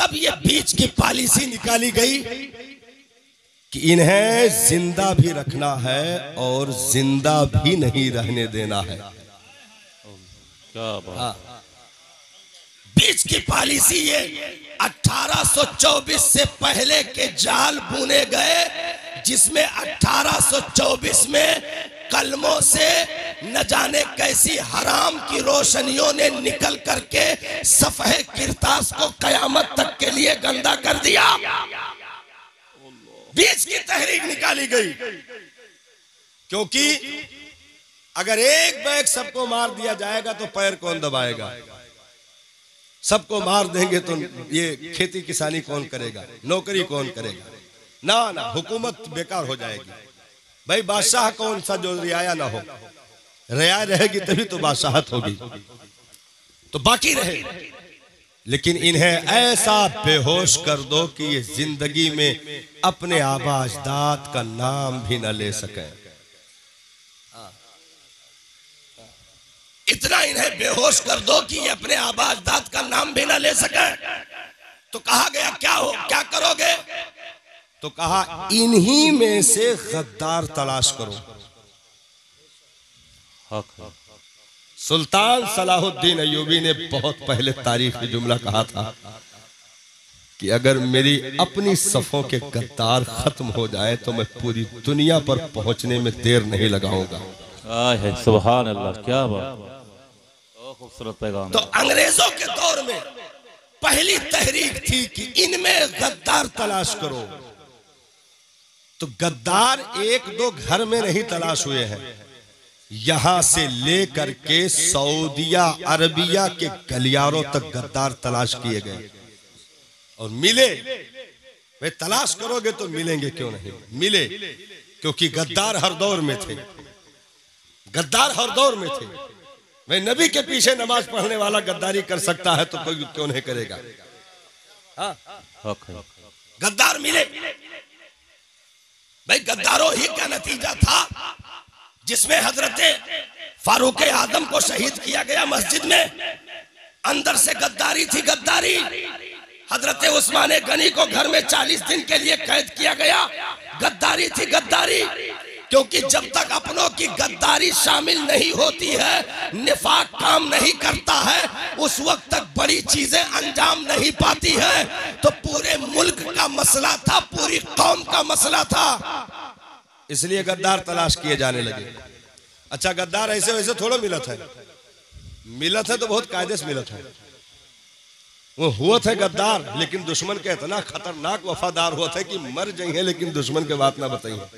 अब ये बीच की पॉलिसी निकाली गई कि इन्हें जिंदा भी रखना है और जिंदा भी नहीं रहने देना है। क्या बात। बीच की पॉलिसी ये 1824 से पहले के जाल बुने गए, जिसमें 1824 में कलमों से न जाने कैसी हराम की रोशनियों ने निकल करके सफ़हे किरतास को कयामत तक के लिए गंदा कर दिया। बीच की तहरीक निकाली गई, क्योंकि अगर एक बैग सबको मार दिया जाएगा तो पैर कौन दबाएगा? सबको मार देंगे तो ये खेती किसानी कौन करेगा, नौकरी कौन करेगा? ना ना, हुकूमत बेकार हो जाएगी। भाई बादशाह कौन सा जो रियाया ना हो, रियाया रहेगी तभी तो बादशाहत होगी, तो बाकी रहे। लेकिन इन्हें ऐसा बेहोश कर दो कि ये जिंदगी में अपने आबा अजदाद का नाम भी न ले सके। इतना इन्हें बेहोश कर दो कि ये अपने आबा अजदाद का नाम भी न ले सके। तो कहा गया क्या करोगे? तो कहा इन्हीं में से गद्दार तलाश करो। सुल्तान सलाहुद्दीन अय्यूबी ने बहुत पहले तारीख में जुमला कहा था कि अगर मेरी अपनी सफ़ों के गद्दार खत्म हो जाए तो मैं पूरी दुनिया पर पहुंचने में देर नहीं लगाऊंगा। सुभान अल्लाह, क्या बात, खूबसूरत पैगाम। तो अंग्रेजों के दौर में पहली तहरीक थी कि इनमें गद्दार तलाश करो। तो गद्दार एक दो घर में नहीं तलाश हुए हैं, यहां से लेकर के सऊदिया अरबिया के गलियारों तक गद्दार तलाश किए गए और मिले। वे तलाश करोगे तो मिलेंगे, क्यों नहीं मिले? क्योंकि गद्दार हर दौर में थे, गद्दार हर दौर में थे। भाई नबी के पीछे नमाज पढ़ने वाला गद्दारी कर सकता है तो कोई क्यों नहीं करेगा? हाँ, गद्दार मिले। भाई गद्दारों ही का नतीजा था जिसमें हजरत फारूक आदम को शहीद किया गया मस्जिद में। अंदर से गद्दारी थी, गद्दारी। हजरत उस्मान गनी को घर में 40 दिन के लिए कैद किया गया, गद्दारी थी, गद्दारी। क्योंकि जब तक अपनों की गद्दारी शामिल नहीं होती है, निफाक काम नहीं करता है, उस वक्त तक बड़ी चीजें अंजाम नहीं पाती है। तो पूरे मुल्क का मसला था, पूरी कौम का मसला था, इसलिए गद्दार तलाश किए जाने लगे। अच्छा, गद्दार ऐसे वैसे थोड़ा मिलत है, मिलत है तो बहुत कायदे से मिलत है। वो हुआ था गद्दार, लेकिन दुश्मन के इतना खतरनाक वफादार हुआ था कि मर जाइए लेकिन दुश्मन के बात ना बताइए।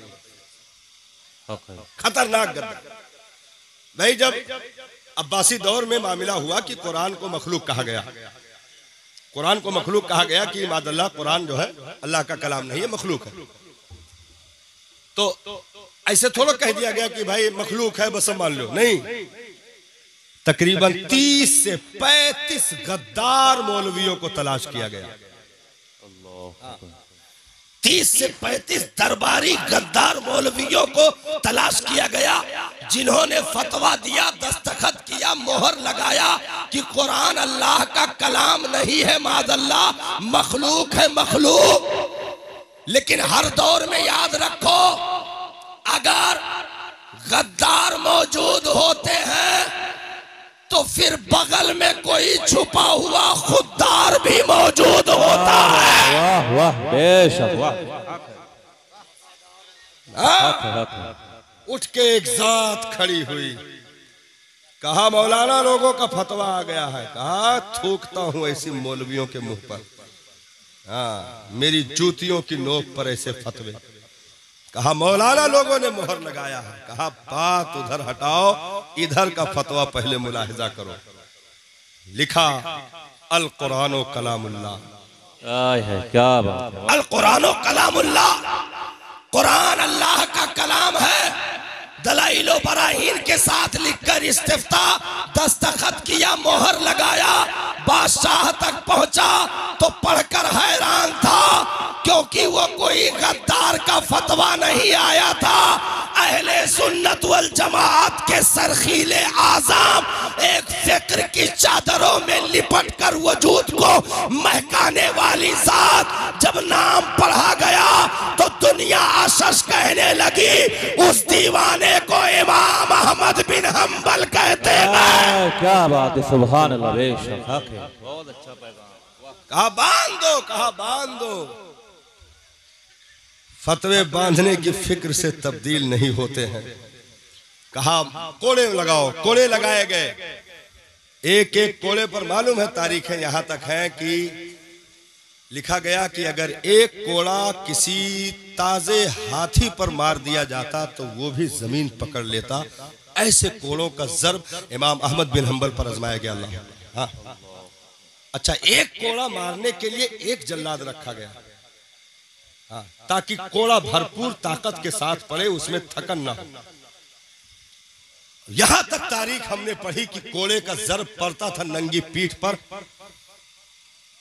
खतरनाक गद्दार। भाई जब अब्बासी दौर में मामला हुआ कि कुरान को मखलूक कहा गया, कुरान को मखलूक कहा गया कि मादल्ला कुरान जो है अल्लाह का कलाम नहीं है, मखलूक है। तो ऐसे थोड़ा कह दिया गया कि भाई मखलूक है बस मान लो, नहीं। तकरीबन 30 से 35 गद्दार मौलवियों को तलाश किया गया। 30 से 35 दरबारी गद्दार मौलवियों को तलाश किया गया, जिन्होंने फतवा दिया, दस्तखत किया, मोहर लगाया कि कुरान अल्लाह का कलाम नहीं है, मादल्लाह मखलूक है, मखलूक। लेकिन हर दौर में याद रखो, अगर गद्दार मौजूद होते हैं तो फिर बगल में कोई छुपा हुआ खुददार भी मौजूद होता है। वाह वाह, बेशक वाह। उठ के एक जात खड़ी हुई, कहा मौलाना लोगों का फतवा आ गया है। कहा थूकता हूं ऐसी मौलवियों के मुंह पर, हाँ मेरी जूतियों की नोक पर ऐसे फतवे। कहा मौलाना लोगों ने मोहर लगाया है। कहा बात उधर हटाओ, इधर का फतवा पहले मुलाहिजा करो। लिखा अल कुरानो कलामुल्लाह। क्या बात है, अल कुरानो कलामुल्लाह, कुरान अल्लाह का कलाम है। दलाइलो बराहीन के साथ लिखकर इस्तिफ्ता, दस्तखत किया, मोहर लगाया, बादशाह तक पहुंचा तो पढ़कर हैरान था क्योंकि वो कोई गद्दार का फतवा नहीं आया था। अहले सुन्नत वल जमात के सरखीले आज़म एक फिक्र की चादरों में लिपट कर वजूद को महकाने वाली जात जब नाम पढ़ा गया तो दुनिया आशश कहने लगी उस दीवाने को इमाम अहमद बिन हंबल कहते हैं। क्या बात है, सुभान अल्लाह, बेशक हक है, बहुत अच्छा पैगाम। कहा बांध दो, कहा बांध दो। फतवे बांधने की फिक्र से तब्दील नहीं होते हैं। कहा कोड़े लगाओ, कोड़े लगाए गए। एक एक कोड़े पर मालूम है तारीखें यहां तक हैं कि लिखा गया कि अगर एक कोड़ा किसी ताजे हाथी पर मार दिया जाता तो वो भी जमीन पकड़ लेता। ऐसे कोड़ों का ज़र्ब इमाम अहमद बिन हंबल पर आजमाया गया। अल्लाह, हाँ। अच्छा, एक कोड़ा मारने के लिए एक जल्लाद रखा गया, हाँ, ताकि कोड़ा भरपूर ताकत के साथ पड़े, उसमें थकन ना हो। यहां तक तारीख हमने पढ़ी कि कोड़े का ज़र्ब पड़ता था नंगी पीठ पर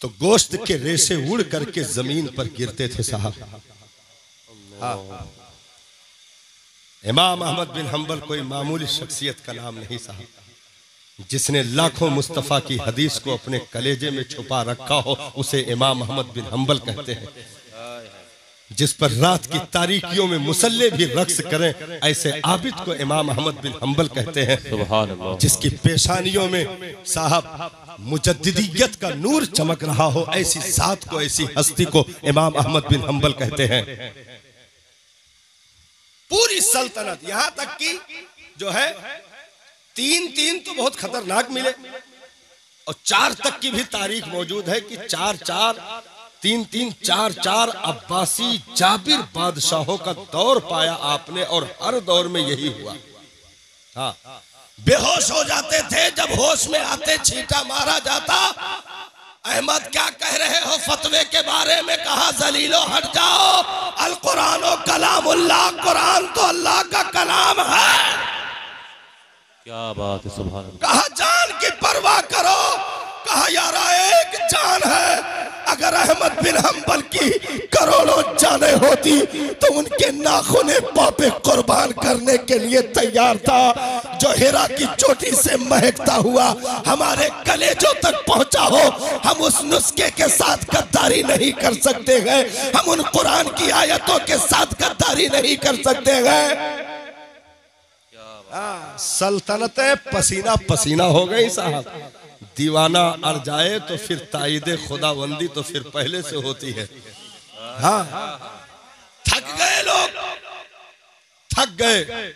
तो गोश्त के रेशे उड़ करके जमीन पर गिरते थे साहब। हाँ। इमाम अहमद बिन हंबल कोई मामूली शख्सियत का नाम नहीं साहब, जिसने लाखों मुस्तफ़ा की हदीस को अपने कलेजे में छुपा रखा हो उसे इमाम अहमद बिन हंबल कहते हैं। जिस पर रात की तारीकियों में मुसल्ले भी रक्स करें ऐसे आबिद को इमाम अहमद बिन हंबल कहते हैं। सुभान अल्लाह। जिसकी पेशानियों में साहब मुजद्दिदियत का नूर चमक रहा हो ऐसी जात को, ऐसी हस्ती को इमाम अहमद बिन हंबल कहते हैं। पूरी सल्तनत, यहां तक कि जो है 3 तो बहुत खतरनाक मिले और 4 तक की भी तारीख मौजूद है कि 4 अब्बासी जाबिर बादशाहों का दौर पाया आपने और हर दौर में यही हुआ। हाँ, बेहोश हो जाते थे, जब होश में आते छींटा मारा जाता। अहमद क्या कह रहे हो फतवे के बारे में? कहा जलीलो हट जाओ, अल कुरान कलामुल्लाह, कुरान तो अल्लाह का कलाम है। क्या बात है, सुभान अल्लाह। कहा जान की परवाह करो। कहा यार एक जान है, अगर अहमद बिन हंबल की करोड़ों जानें होती तो उनके नाखूने पापे कुर्बान करने के लिए तैयार था। जो हिरा की चोटी से महकता हुआ हमारे कलेजों तक पहुंचा हो, हम उस नुस्खे के साथ गद्दारी नहीं कर सकते हैं, हम उन कुरान की आयतों के साथ गद्दारी नहीं कर सकते हैं। सल्तनतें पसीना पसीना हो गई साहब। दीवाना अड़ जाए तो फिर ताईदे खुदाबंदी तो फिर पहले से होती है। हाँ, थक गए लोग, थक गए।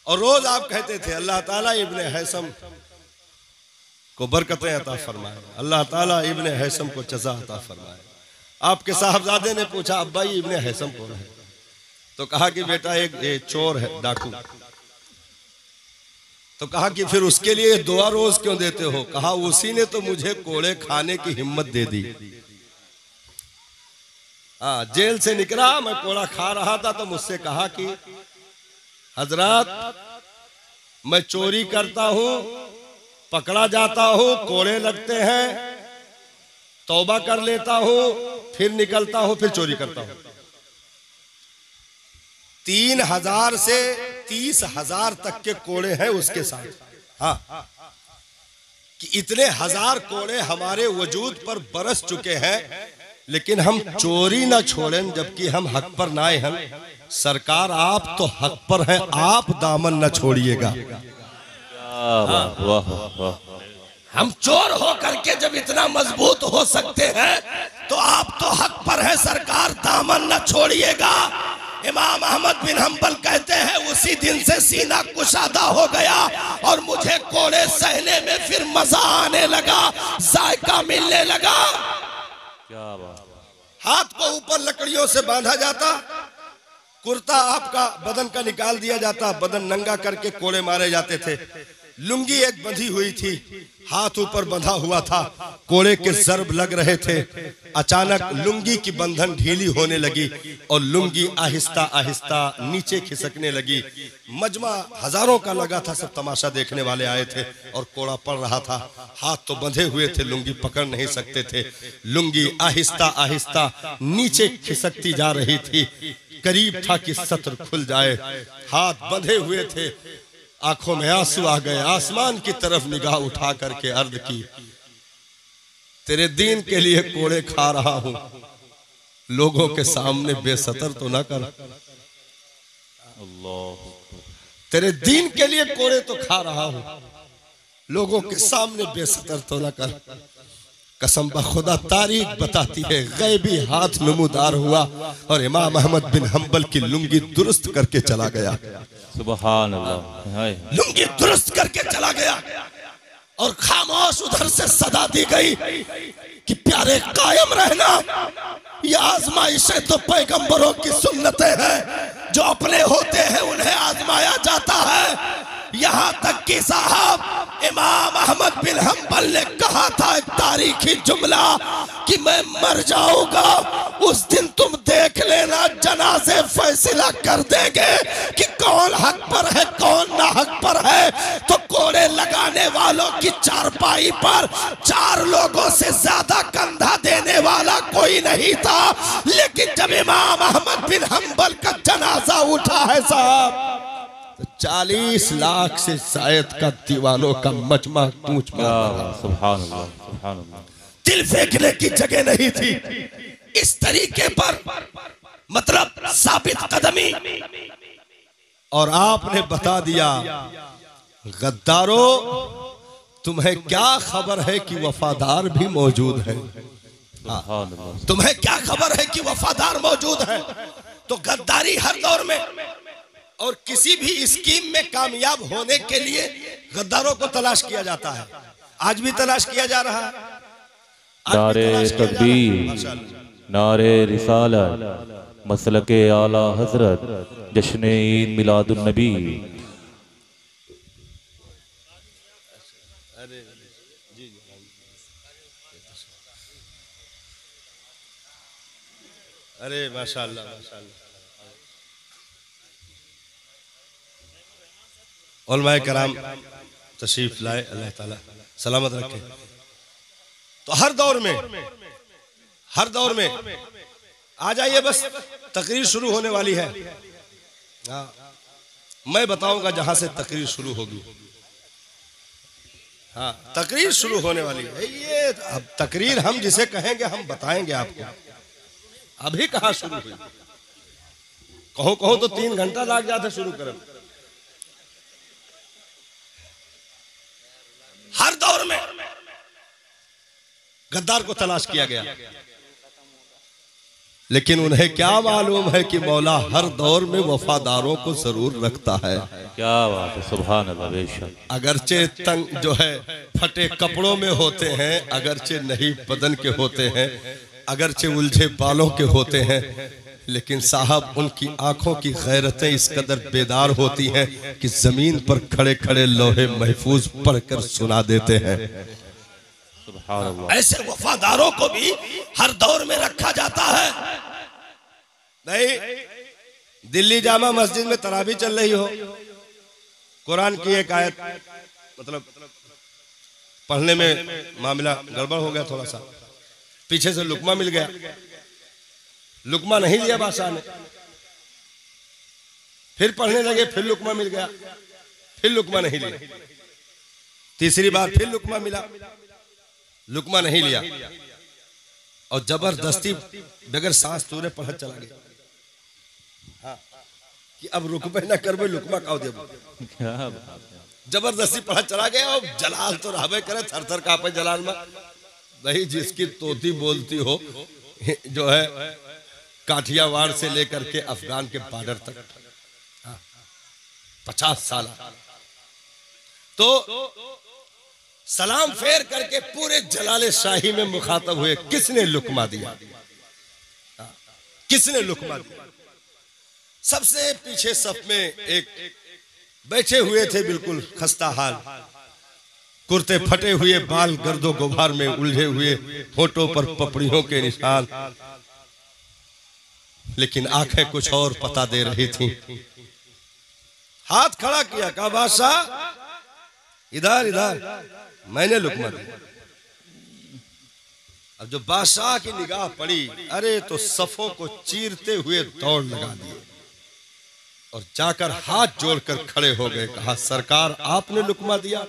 और रोज आप कहते थे अल्लाह ताला इब्ने हैसम को बरकतें अता फरमाए, अल्लाह ताला इब्ने हैसम को जज़ा अता फरमाए। आपके साहबजादे ने पूछा अब्बा इब्ने हैसम कौन है? तो कहा कि बेटा एक चोर है, डाकू। तो कहा कि फिर उसके लिए दुआ रोज क्यों देते हो? कहा उसी ने तो मुझे कोड़े खाने की हिम्मत दे दी। हाँ, जेल से निकला, मैं कोड़ा खा रहा था तो मुझसे कहा कि हजरत मैं चोरी करता हूं, पकड़ा जाता हूं, कोड़े लगते हैं, तौबा कर लेता हूं, फिर निकलता हूं, फिर चोरी करता हूं। 3000 से 30,000 तक के कोड़े हैं उसके साथ। हाँ, कि इतने हजार कोड़े हमारे वजूद पर बरस चुके हैं, लेकिन हम चोरी ना छोड़ें, जबकि हम हक पर ना आए हैं। सरकार आप तो हक पर हैं, आप दामन न छोड़िएगा। हम चोर हो करके जब इतना मजबूत हो सकते हैं तो आप तो हक पर है, सरकार दामन न छोड़िएगा। इमाम अहमद बिन हंबल कहते हैं उसी दिन से सीना कुशादा हो गया और मुझे कोड़े सहने में फिर मजा आने लगा, जायका मिलने लगा। क्या बात। हाथ को ऊपर लकड़ियों से बांधा जाता, कुर्ता आपका बदन का निकाल दिया जाता, बदन नंगा करके कोड़े मारे जाते थे। लुंगी एक बंधी हुई थी, हाथ ऊपर बंधा हुआ था, कोड़े के ज़र्ब लग रहे थे। अचानक लुंगी की बंधन ढीली होने लगी और लुंगी आहिस्ता आहिस्ता नीचे खिसकने लगी। मजमा हजारों का लगा था, सब तमाशा देखने वाले आए थे और कोड़ा पड़ रहा था। हाथ तो बंधे हुए थे, लुंगी पकड़ नहीं सकते थे। लुंगी आहिस्ता आहिस्ता नीचे खिसकती जा रही थी। करीब था कि सत्र खुल जाए। हाथ बंधे हुए थे, आंखों में आंसू आ गए। आसमान की तरफ निगाह उठा करके अर्ज की, तेरे दीन के लिए कोड़े खा रहा हूं, लोगों के सामने बेसतर तो ना कर। अल्लाह, तेरे दीन के लिए कोड़े तो खा रहा हूं, लोगों के सामने बेसतर तो ना कर। कसम बखुदा तारीख बताती है, गैबी हाथ नमूदार हुआ और इमाम अहमद बिन हंबल की लुंगी दुरुस्त करके चला गया। सुभान अल्लाह। लुंगी दुरुस्त करके चला गया और खामोश उधर से सदा दी गई कि प्यारे कायम रहना, ये आजमाइशें तो पैगंबरों की सुन्नतें हैं, जो अपने होते हैं उन्हें आजमाया जाता है। यहाँ तक कि साहब इमाम अहमद बिन हंबल ने कहा था एक तारीखी जुमला कि मैं मर जाऊंगा, उस दिन तुम देख लेना, जनाजे फैसला कर देंगे कि कौन हक पर है कौन ना हक पर है। तो कोड़े लगाने वालों की चारपाई पर 4 लोगों से ज्यादा कंधा देने वाला कोई नहीं था। लेकिन जब इमाम अहमद बिन हंबल का जनाजा उठा है साहब, तो 40 लाख से शायद का दीवानों का मजमा पूछ मारा। सुभान अल्लाह, सुभान अल्लाह। दिल फेंकने की जगह नहीं थी। इस तरीके पर मतलब साबित कदमी। और आपने बता दिया, गद्दारों तुम्हें क्या खबर है कि वफादार भी मौजूद है। तुम्हें क्या खबर है कि वफादार मौजूद है। तो गद्दारी हर दौर में और किसी भी स्कीम में कामयाब होने के लिए गद्दारों को तलाश किया जाता है। आज भी तलाश किया जा रहा है। नारे तकबीर, नारे रिसालत, मसलके आला हजरत, जश्न ईद मिलादुन नबी। अरे माशाअल्लाह, माशाअल्लाह। उलमाए कराम तशरीफ लाए, अल्लाह ताला सलामत रखे। तो हर दौर में आ जाइए, बस तकरीर शुरू होने वाली है। मैं बताऊंगा जहां से तकरीर शुरू होगी। हाँ, तकरीर शुरू होने वाली है। ये अब तकरीर हम जिसे कहेंगे हम बताएंगे आपको। अभी कहाँ शुरू हुई, कहो तो 3 घंटा लग जाता शुरू करें। हर दौर में गद्दार को तलाश किया गया, लेकिन उन्हें क्या मालूम है कि मौला हर दौर में वफादारों को जरूर रखता है। क्या बात है, सुभान अल्लाह, बेशक। अगरचे तंग जो है फटे कपड़ों में होते हैं, अगरचे नहीं बदन के होते हैं, अगरचे उलझे बालों के होते हैं, लेकिन साहब उनकी आंखों की गैरतें इस कदर बेदार होती हैं कि जमीन पर खड़े खड़े लोहे महफूज पढ़कर सुना देते हैं। ऐसे वफादारों को भी हर दौर में रखा जाता है। नहीं, दिल्ली जामा मस्जिद में तरावी चल रही हो, कुरान की एक आयत मतलब पढ़ने में मामला गड़बड़ हो गया, थोड़ा सा पीछे से लुकमा मिल गया, लुकमा नहीं लिया बादशाह ने, फिर पढ़ने लगे, फिर लुकमा मिल गया, फिर लुकमा नहीं लिया, तीसरी बार फिर लुकमा मिला, लुकमा नहीं लिया, और जबरदस्ती बगैर सांस तूरे पढ़ चला गया। हाँ, कि अब रुकबे ना करबे, लुकमा काव देबो, जबरदस्ती पढ़ चला गया। और जलाल तो रहबे करे, थर थर कांपे जलाल में। नहीं, जिसकी तोती बोलती हो, जो है काठियावाड़ से लेकर के अफगान के बॉर्डर तक 50 साल, तो सलाम फेर करके पूरे जलाले शाही में मुखातब हुए, किसने लुकमा दिया, किसने लुकमा दिया। सबसे पीछे सफ में एक बैठे हुए थे बिल्कुल खस्ता हाल, कुर्ते फटे हुए, बाल गर्दो गुबार में उलझे हुए, होठों पर पपड़ियों के निशान, लेकिन आंखें कुछ और पता दे रही थीं। हाथ खड़ा किया, कहा बादशाह इधर इधर, मैंने लुकमा दी। अब जो बादशाह की निगाह पड़ी, अरे तो सफों को चीरते हुए दौड़ लगा दिए और जाकर हाथ जोड़कर खड़े हो गए। कहा सरकार आपने लुकमा दिया?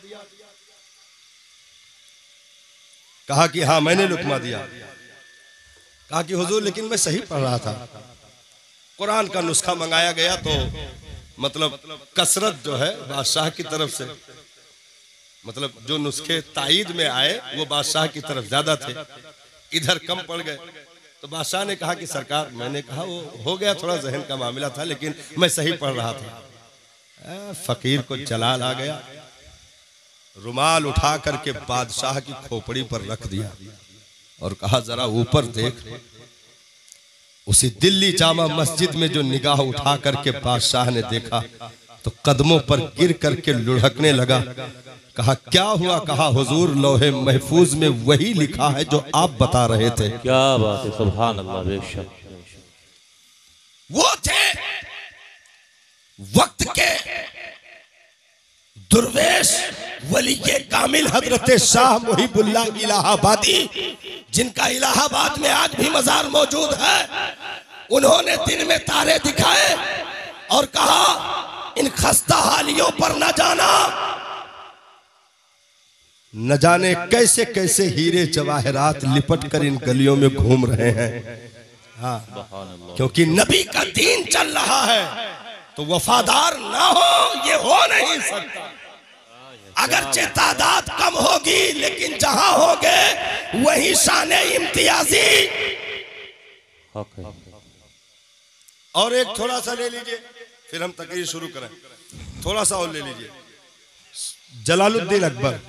कहा कि हाँ मैंने लुकमा दिया। कहा कि हुजूर लेकिन मैं सही पढ़ रहा था। कुरान का नुस्खा मंगाया गया तो मतलब कसरत जो है बादशाह की तरफ से, मतलब जो नुस्खे ताईद में आए वो बादशाह की तरफ ज्यादा थे, इधर कम पड़ गए। तो बादशाह ने कहा कि सरकार, मैंने कहा वो हो गया, थोड़ा जहन का मामला था, लेकिन मैं सही पढ़ रहा था। फकीर को जलाल आ गया, रुमाल उठा करके बादशाह की खोपड़ी पर रख दिया और कहा जरा ऊपर देख। उसी दिल्ली जामा मस्जिद में जो निगाह उठा करके बादशाह ने देखा तो कदमों पर गिर करके लुढ़कने लगा। कहा क्या हुआ? कहा हुजूर लौहे महफूज में वही लिखा है जो आप बता रहे थे। क्या बात है, सुभान अल्लाह। बेशक वो थे वक्त के दुर्वेश वली के कामिल हजरत शाह मुहिबुल्लाह इलाहाबादी, जिनका इलाहाबाद में आज भी मजार मौजूद है। उन्होंने दिन में तारे दिखाए और कहा इन खस्ता हालियों पर न जाना, न जाने कैसे कैसे हीरे जवाहरात लिपट कर इन गलियों में घूम रहे हैं। हाँ, क्योंकि नबी का दीन चल रहा है तो वफादार ना हो ये हो नहीं सकता। अगरचे तादाद कम होगी लेकिन जहां होगे वही शाने इम्तियाजी। और एक थोड़ा सा ले लीजिए फिर हम तकरीर शुरू करें। थोड़ा सा और ले लीजिए। जलालुद्दीन अकबर,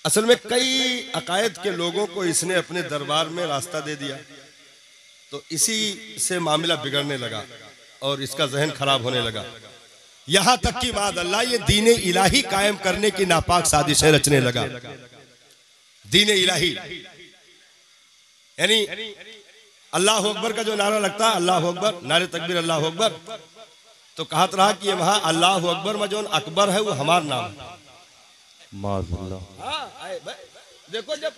असल में कई अकायद के लोगों को इसने अपने दरबार में रास्ता दे दिया, तो इसी से मामला बिगड़ने लगा और इसका जहन खराब होने लगा। यहां तक कि बाद अल्लाह ये दीने इलाही कायम करने की नापाक साजिशें रचने लगा। दीने इलाही यानी अल्लाह अकबर का जो नारा लगता है, अल्लाह अकबर, नारे तकबीर अल्लाह अकबर, तो कहा रहा कि वहां अल्लाह अकबर में जो अकबर है वो हमारा नाम है। देखो जब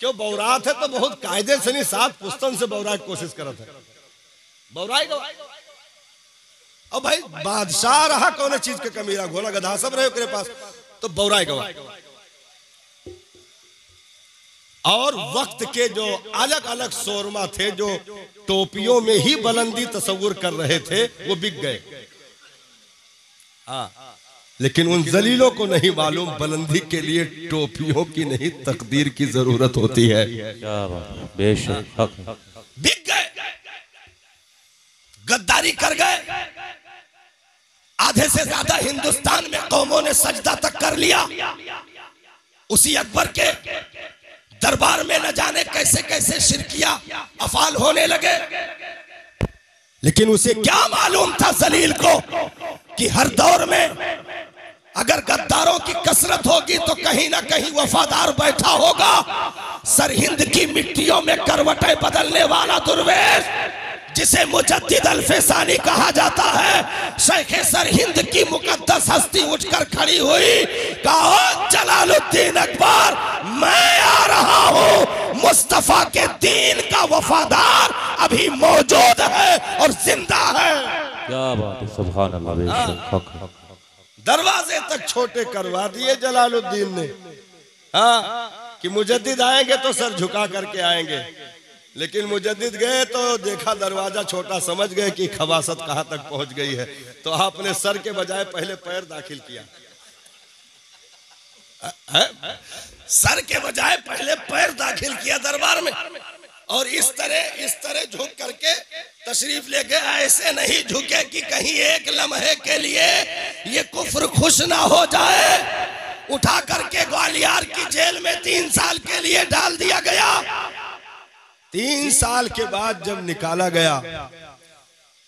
क्यों बौरात है तो बहुत कायदे से नहीं, साथ पुस्तन से बौरा की कोशिश करत है। बौराई और भाई बादशाह रहा कौन चीज के कमी रहा, घोड़ा गधा सब रहे उसके पास, तो बौराई गवा। और वक्त के जो अलग अलग शोरमा थे जो टोपियों में ही बुलंदी तस्वुर कर रहे थे वो बिक गए। हाँ, लेकिन उन जलीलों को नहीं मालूम बुलंदी के लिए टोपियों की नहीं तकदीर की जरूरत होती है। क्या बात, बेशक बिक गए, गद्दारी कर गए। आधे से ज्यादा हिंदुस्तान में कौमों ने सजदा तक कर लिया। उसी अकबर के दरबार में न जाने कैसे कैसे शिरकिया अफाल होने लगे, लेकिन उसे क्या मालूम था जलील को कि हर दौर में अगर गद्दारों की कसरत होगी तो कहीं ना कहीं वफादार बैठा होगा। सरहिंद की मिट्टियों में करवटें बदलने वाला दुर्वेश जिसे मुजद्दिद अल्फेसानी कहा जाता है, शेखे सरहिंद की मुकद्दस हस्ती उठकर खड़ी हुई, कहा जलालुद्दीन अकबर मैं आ रहा हूँ, मुस्तफा के दीन का वफादार अभी मौजूद है और जिंदा है। क्या बात है, सुभान अल्लाह। बेशक दरवाजे तक छोटे करवा दिए जलालुद्दीन ने। हाँ, कि मुजद्दिद आएंगे तो सर झुका करके आएंगे, लेकिन मुजद्दिद गए तो देखा दरवाजा छोटा, समझ गए कि खबासत कहां तक पहुंच गई है, तो आपने सर के बजाय पहले पैर दाखिल किया। सर के बजाय पहले पैर दाखिल किया दरबार में, और इस तरह झुक करके तशरीफ लेके। ऐसे नहीं झुके कि कहीं एक लम्हे के लिए ये कुफ्र खुश ना हो जाए। उठा करके ग्वालियर की जेल में 3 साल के लिए डाल दिया गया। 3 साल के बाद जब निकाला गया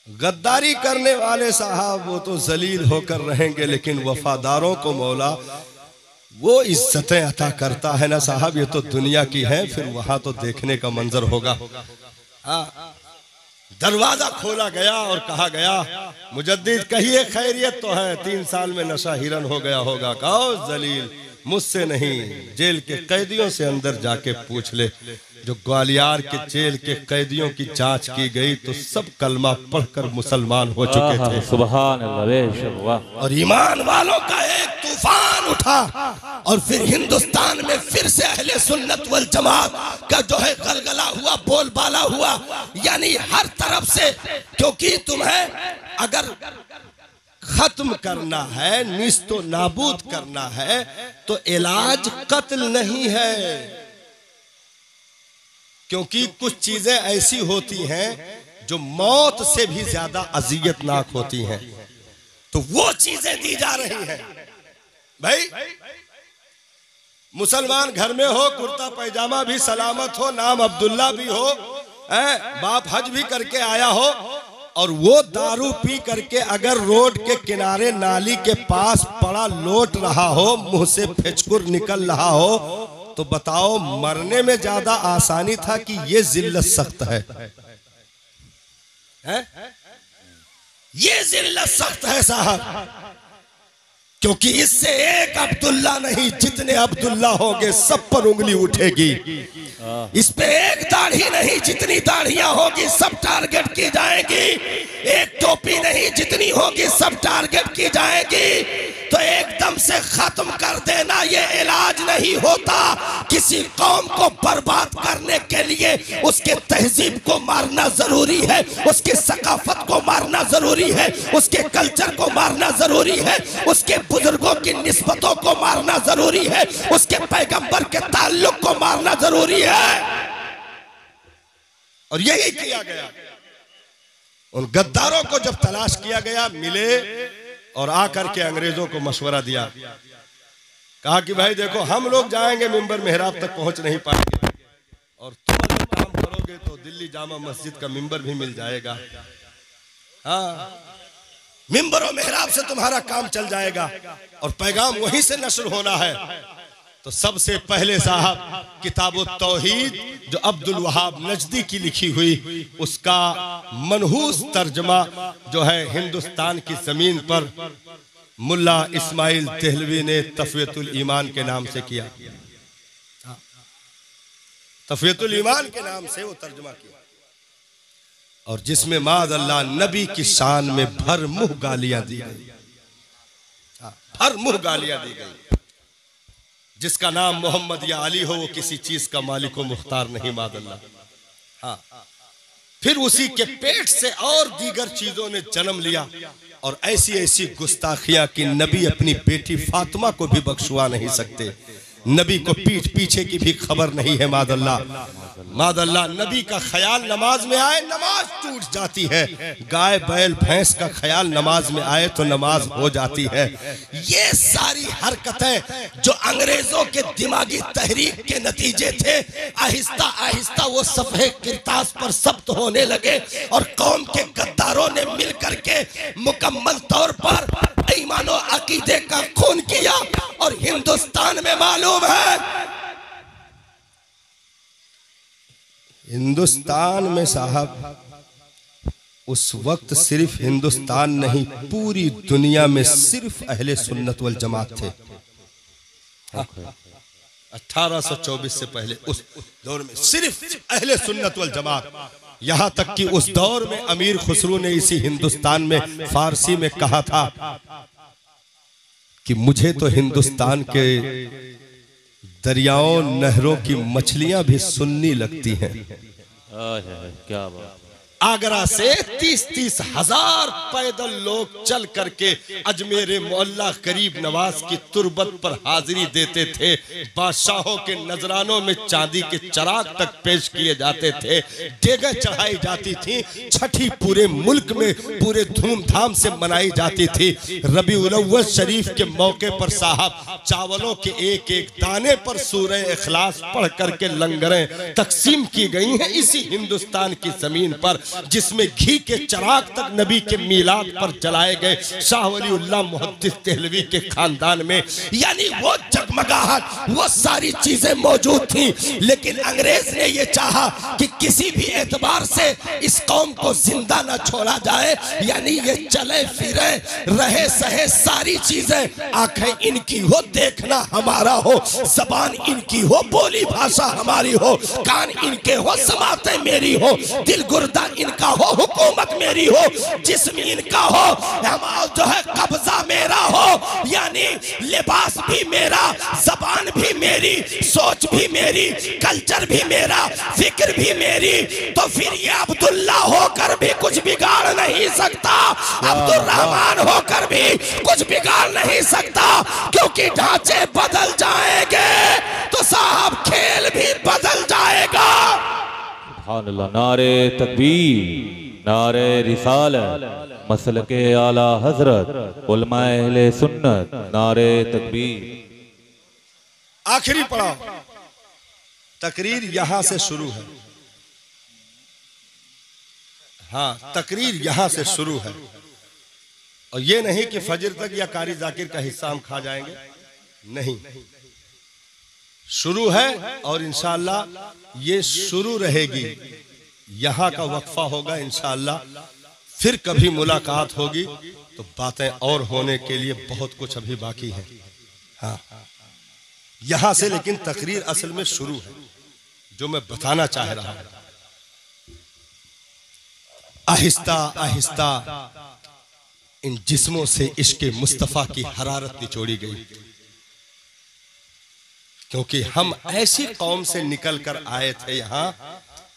गद्दारी करने वाले साहब वो तो जलील होकर रहेंगे, लेकिन वफादारों को मौला वो इज्जतें अता करता है ना साहब। ये तो दुनिया की है, फिर वहां तो देखने का मंजर होगा। दरवाजा खोला गया और कहा गया, मुजद्दिद कहिए खैरियत तो है, 3 साल में नशा हिरन हो गया होगा। कहो जलील, मुझसे नहीं, जेल के कैदियों से अंदर जाके पूछ ले। जो ग्वालियर के जेल के कैदियों की जांच की गई तो सब कलमा पढ़कर मुसलमान हो चुके थे। सुभान अल्लाह। और ईमान वालों का एक तूफान उठा और फिर हिंदुस्तान में फिर से अहले सुन्नत वल जमात का जो है गलगला हुआ, बोलबाला हुआ, यानी हर तरफ से। क्योंकि तुम्हें अगर खत्म करना है, निस्तो नाबूद करना है, तो इलाज कत्ल नहीं है। क्योंकि कुछ चीजें ऐसी होती हैं जो मौत से भी ज्यादा अजियतनाक होती हैं, तो वो चीजें दी जा रही हैं। भाई मुसलमान घर में हो, कुर्ता पैजामा भी सलामत हो, नाम अब्दुल्ला भी हो, बाप हज भी करके आया हो, और वो दारू पी करके अगर रोड के किनारे नाली के पास पड़ा लोट रहा हो, मुंह से फेचकुर निकल रहा हो, तो बताओ मरने में ज्यादा आसानी था कि ये जिल्लत सख्त है? ये जिल्लत सख्त है साहब। क्योंकि इससे एक अब्दुल्ला नहीं, जितने अब्दुल्ला होंगे सब पर उंगली उठेगी। इस पे एक दाढ़ी नहीं, जितनी दाढ़ियां होगी सब टारगेट की जाएगी। एक टोपी नहीं, जितनी होगी सब टारगेट की जाएगी। तो एकदम से खत्म कर देना ये इलाज नहीं होता। किसी कौम को बर्बाद करने के लिए उसके तहजीब को मारना जरूरी है, उसके सकाफत को मारना जरूरी है, उसके कल्चर को मारना जरूरी है, उसके बुजुर्गों की निस्बतों को मारना जरूरी है, उसके पैगंबर के ताल्लुक को मारना जरूरी है। और यही किया गया। उन गद्दारों को जब तलाश किया गया, मिले और आकर के अंग्रेजों को मशवरा दिया। कहा कि भाई देखो, हम लोग जाएंगे मिंबर मेहराब तक पहुंच नहीं पाएंगे, और तुम अगर काम करोगे तो दिल्ली जामा मस्जिद का मिंबर भी मिल जाएगा। हाँ, मिंबर और मेहराब से तुम्हारा काम चल जाएगा और पैगाम वहीं से नशर होना है। तो सबसे पहले साहब किताबुत तौहीद जो अब्दुल वहाब नजदी की लिखी हुई, उसका मनहूस तर्जमा जो है हिंदुस्तान की जमीन पर मुल्ला इस्माइल देहलवी ने तफवीयतुल ईमान के नाम से किया। तफवीयतुल ईमान के नाम से वो तर्जमा किया, और जिसमें माज़अल्लाह नबी की शान में भर मुंह गालियां दी गई, भर मुंह गालियां दी गई। जिसका नाम मोहम्मद या अली हो, वो किसी चीज का मालिक व मुख्तार नहीं, मादल्ला। हाँ, फिर उसी के पेट से और दीगर चीजों ने जन्म लिया, और ऐसी ऐसी गुस्ताखियां कि नबी अपनी बेटी फातिमा को भी बख्शुआ नहीं सकते। नबी को पीठ पीछे की भी खबर नहीं है, मादल्ला मादल्ला। नबी का ख्याल नमाज में आए नमाज टूट जाती है, गाय बैल भैंस का ख्याल नमाज में आए तो नमाज हो जाती है। ये सारी हरकतें जो अंग्रेजों के दिमागी तहरीक के नतीजे थे, आहिस्ता आहिस्ता वो सफ़े किरतास पर सब्त होने लगे, और कौम के गद्दारों ने मिल करके मुकम्मल तौर पर ईमान और अकीदे का खून किया। और हिंदुस्तान में मालूम है, हिंदुस्तान में साहब उस वक्त सिर्फ हिंदुस्तान नहीं, पूरी दुनिया में सिर्फ अहले सुन्नत वल जमात थे। 1824 से पहले उस दौर में सिर्फ अहले सुन्नत वल जमात। यहां तक कि उस दौर में अमीर खुसरू ने इसी हिंदुस्तान में फारसी में कहा था कि मुझे तो हिंदुस्तान के दरियाओं नहरों की मछलियां भी सुन्नी लगती हैं। क्या बात। आगरा से 30-30 हजार पैदल लोग चल करके अजमेर मोहल्ला गरीब नवाज की तुरबत पर हाजिरी देते थे। बादशाहों के नजरानों में चांदी के चराग तक पेश किए जाते थे, डेगे चढ़ाई जाती थी। छठी पूरे मुल्क में पूरे धूमधाम से मनाई जाती थी। रबीउल अव्वल शरीफ के मौके पर साहब चावलों के एक एक दाने पर सूरह इखलास पढ़ करके लंगरें तकसीम की गई हैं इसी हिंदुस्तान की जमीन पर। जिसमें घी के चिराग तक नबी के मीलाद पर जलाए गए शाह वलीउल्लाह मुहद्दिस देहलवी के खानदान में। यानी वो जगमगाहट, वो सारी चीजें मौजूद थी, लेकिन अंग्रेज ने ये चाहा कि किसी भी एतबार से इस कौम को जिंदा न छोड़ा जाए। यानी ये चले फिरे रहे सहे सारी चीजें, आंखें इनकी हो, देखना हमारा हो, जबान इनकी हो, बोली भाषा हमारी हो, कान इनके हो, समातें मेरी हो, दिल गुर्दा इनका हो, हुकूमत मेरी हो, जिस्म इनका हो, हम जो है कब्जा मेरा हो। यानी लिबास भी मेरा, जबान भी मेरी, सोच भी मेरी, कल्चर भी मेरा, फिक्र भी मेरी। तो फिर ये अब्दुल्ला होकर भी कुछ बिगाड़ नहीं सकता, अब्दुल रहमान होकर भी कुछ बिगाड़ नहीं सकता, क्योंकि ढांचे बदल जाएंगे तो साहब खेल भी बदल जाएगा। नारे तकबीर, नारे रिसालत, मसलके आला हजरत, उलमाए अहले सुन्नत, नारे तकबीर। आखिरी पड़ाव, तकरीर यहां से शुरू है। हाँ, तकरीर यहां से शुरू है, और ये नहीं कि फजर तक या कारी जाकिर का हिस्सा हम खा जाएंगे, नहीं, शुरू है और इंशाअल्लाह ये शुरू रहेगी। यहाँ का वक्फा होगा, इंशाअल्लाह फिर कभी मुलाकात होगी तो बातें और होने के लिए बहुत कुछ अभी बाकी है। हाँ, यहाँ से लेकिन तकरीर असल में शुरू है, जो मैं बताना चाह रहा हूं। आहिस्ता आहिस्ता इन जिस्मों से इश्क मुस्तफा की हरारत निचोड़ी गई, क्योंकि हम ऐसी कौम से निकल कर आए थे यहाँ,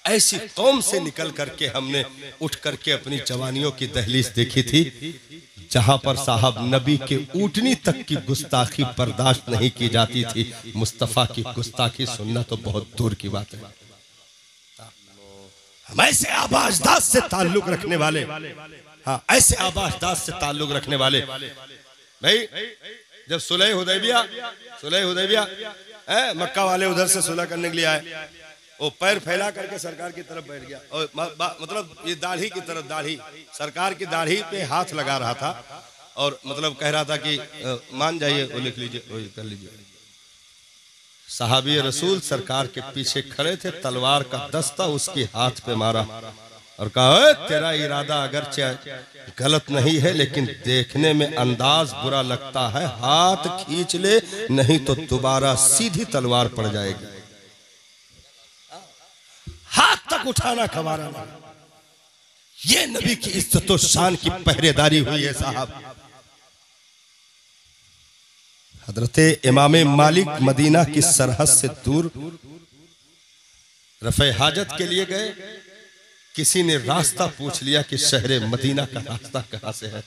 ऐसी कौम से निकल करके हमने उठ करके अपनी जवानियों की दहलीज देखी थी, जहां पर साहब नबी के ऊँटनी तक की गुस्ताखी बर्दाश्त नहीं की जाती थी। मुस्तफा की गुस्ताखी सुनना तो बहुत दूर की बात है। हम ऐसे आबाजदाद से ताल्लुक रखने वाले, हाँ, ऐसे आबाजदाद से ताल्लुक रखने वाले भाई, जब सुलह हुदैबिया मक्का वाले उधर से सुलह करने के लिए आए, वो पैर फैला करके सरकार की तरफ बैठ गया, और मतलब ये दाढ़ी की तरफ, दाढ़ी सरकार की दाढ़ी पे हाथ लगा रहा था, और मतलब कह रहा था कि मान जाइए, वो लिख लीजिए, वो कर लीजिए। सहाबी रसूल सरकार के पीछे खड़े थे, तलवार का दस्ता उसके हाथ पे मारा और कहा, तेरा इरादा अगरचे गलत नहीं है, लेकिन देखने में अंदाज बुरा लगता है, हाथ खींच ले, नहीं तो दोबारा सीधी तलवार पड़ जाएगी। हाथ तक उठाना खबारा नहीं। ये नबी की इज्जत और शान की पहरेदारी हुई है साहब। हजरते इमाम मालिक मदीना की सरहद से दूर रफ़े हाजत के लिए गए, किसी ने रास्ता पूछ लिया कि शहरे मदीना का रास्ता कहां से है।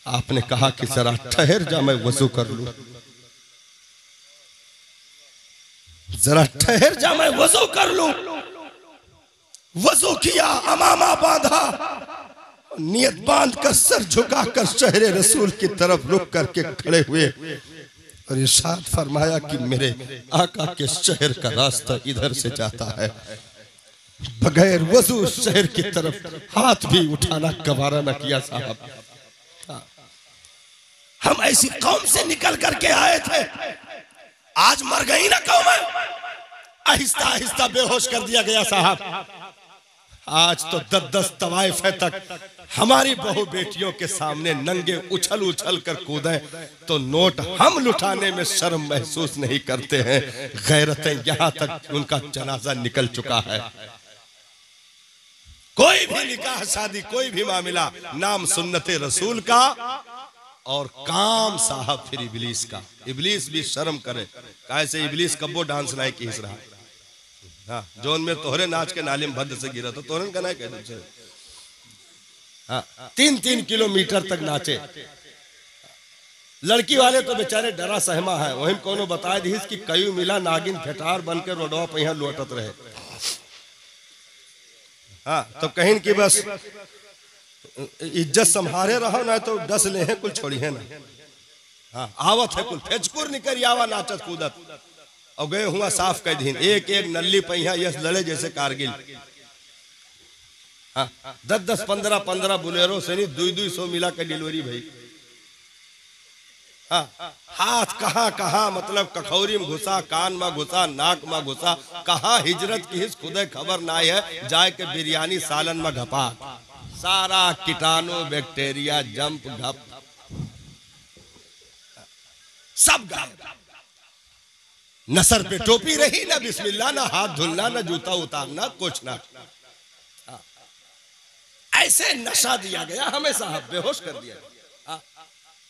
आपने कहा कि जरा ठहर जा, मैं वजू कर लूं, जरा ठहर जा, मैं वजू कर लूं। वजू किया, अमामा बांधा, नियत बांध कर सर झुकाकर शहरे रसूल की तरफ रुक करके खड़े हुए और इरशाद फरमाया कि मेरे आका के शहर का रास्ता इधर से जाता है। बगैर वजू शहर की तरफ हाथ भी उठाना गवारा न किया साहब। हम ऐसी कौम से निकल करके आए थे, आज मर गई ना कौम, आहिस्ता आहिस्ता बेहोश कर दिया गया साहब। आज तो 10-10 तवाइफ तक हमारी बहू बेटियों के सामने नंगे उछल उछल कर कूदे तो नोट हम लुटाने में शर्म महसूस नहीं करते हैं। गैरतें यहां तक उनका जनाजा निकल चुका है। कोई भी निकाह शादी, कोई भी मामला, नाम सुन्नते रसूल का और काम साहब फिर इबलीस का। इबलीस भी शर्म करे, कैसे इबलीस कब्बो डांस नाई की हिस रहा। हाँ, जोन में तोहरे नाच के नालिम भद्द से गिरा तो तोहरे का ना कह दूसरे। हाँ, 3-3 किलोमीटर तक नाचे। लड़की वाले तो बेचारे डरा सहमा है, वही कोनो बताए दीस कि कई मिला नागिन फेटार बनकर रोडवा पे यहाँ लौटत रहे। हाँ, तो कहीं की बस इज्जत संभारे रहो ना तो डस ले हैं कुल छोड़ी है ना। हाँ, आवत है कुल फेचकुर निकल आवा नाचत कूदत और गए हुआ साफ कह दीन। एक एक नल्ली पहिया यस लड़े जैसे कारगिल। हाँ 10-10, 15-15 बुलेरो से नहीं 200 मिला के डिलीवरी भाई। हाँ हाथ कहाँ कहाँ मतलब कखौरी में घुसा, कान में घुसा, नाक में घुसा, कहाँ हिजरत की हिस खुदे खबर ना है, जाए के बिरयानी सालन में घपा, सारा कीटाणु बैक्टीरिया जंप घप सब गायब। न सर पे टोपी रही, ना बिस्मिल्लाह, ना हाथ धुलना, ना जूता उतारना, कुछ ना। ऐसे नशा दिया गया हमें साहब, बेहोश कर दिया,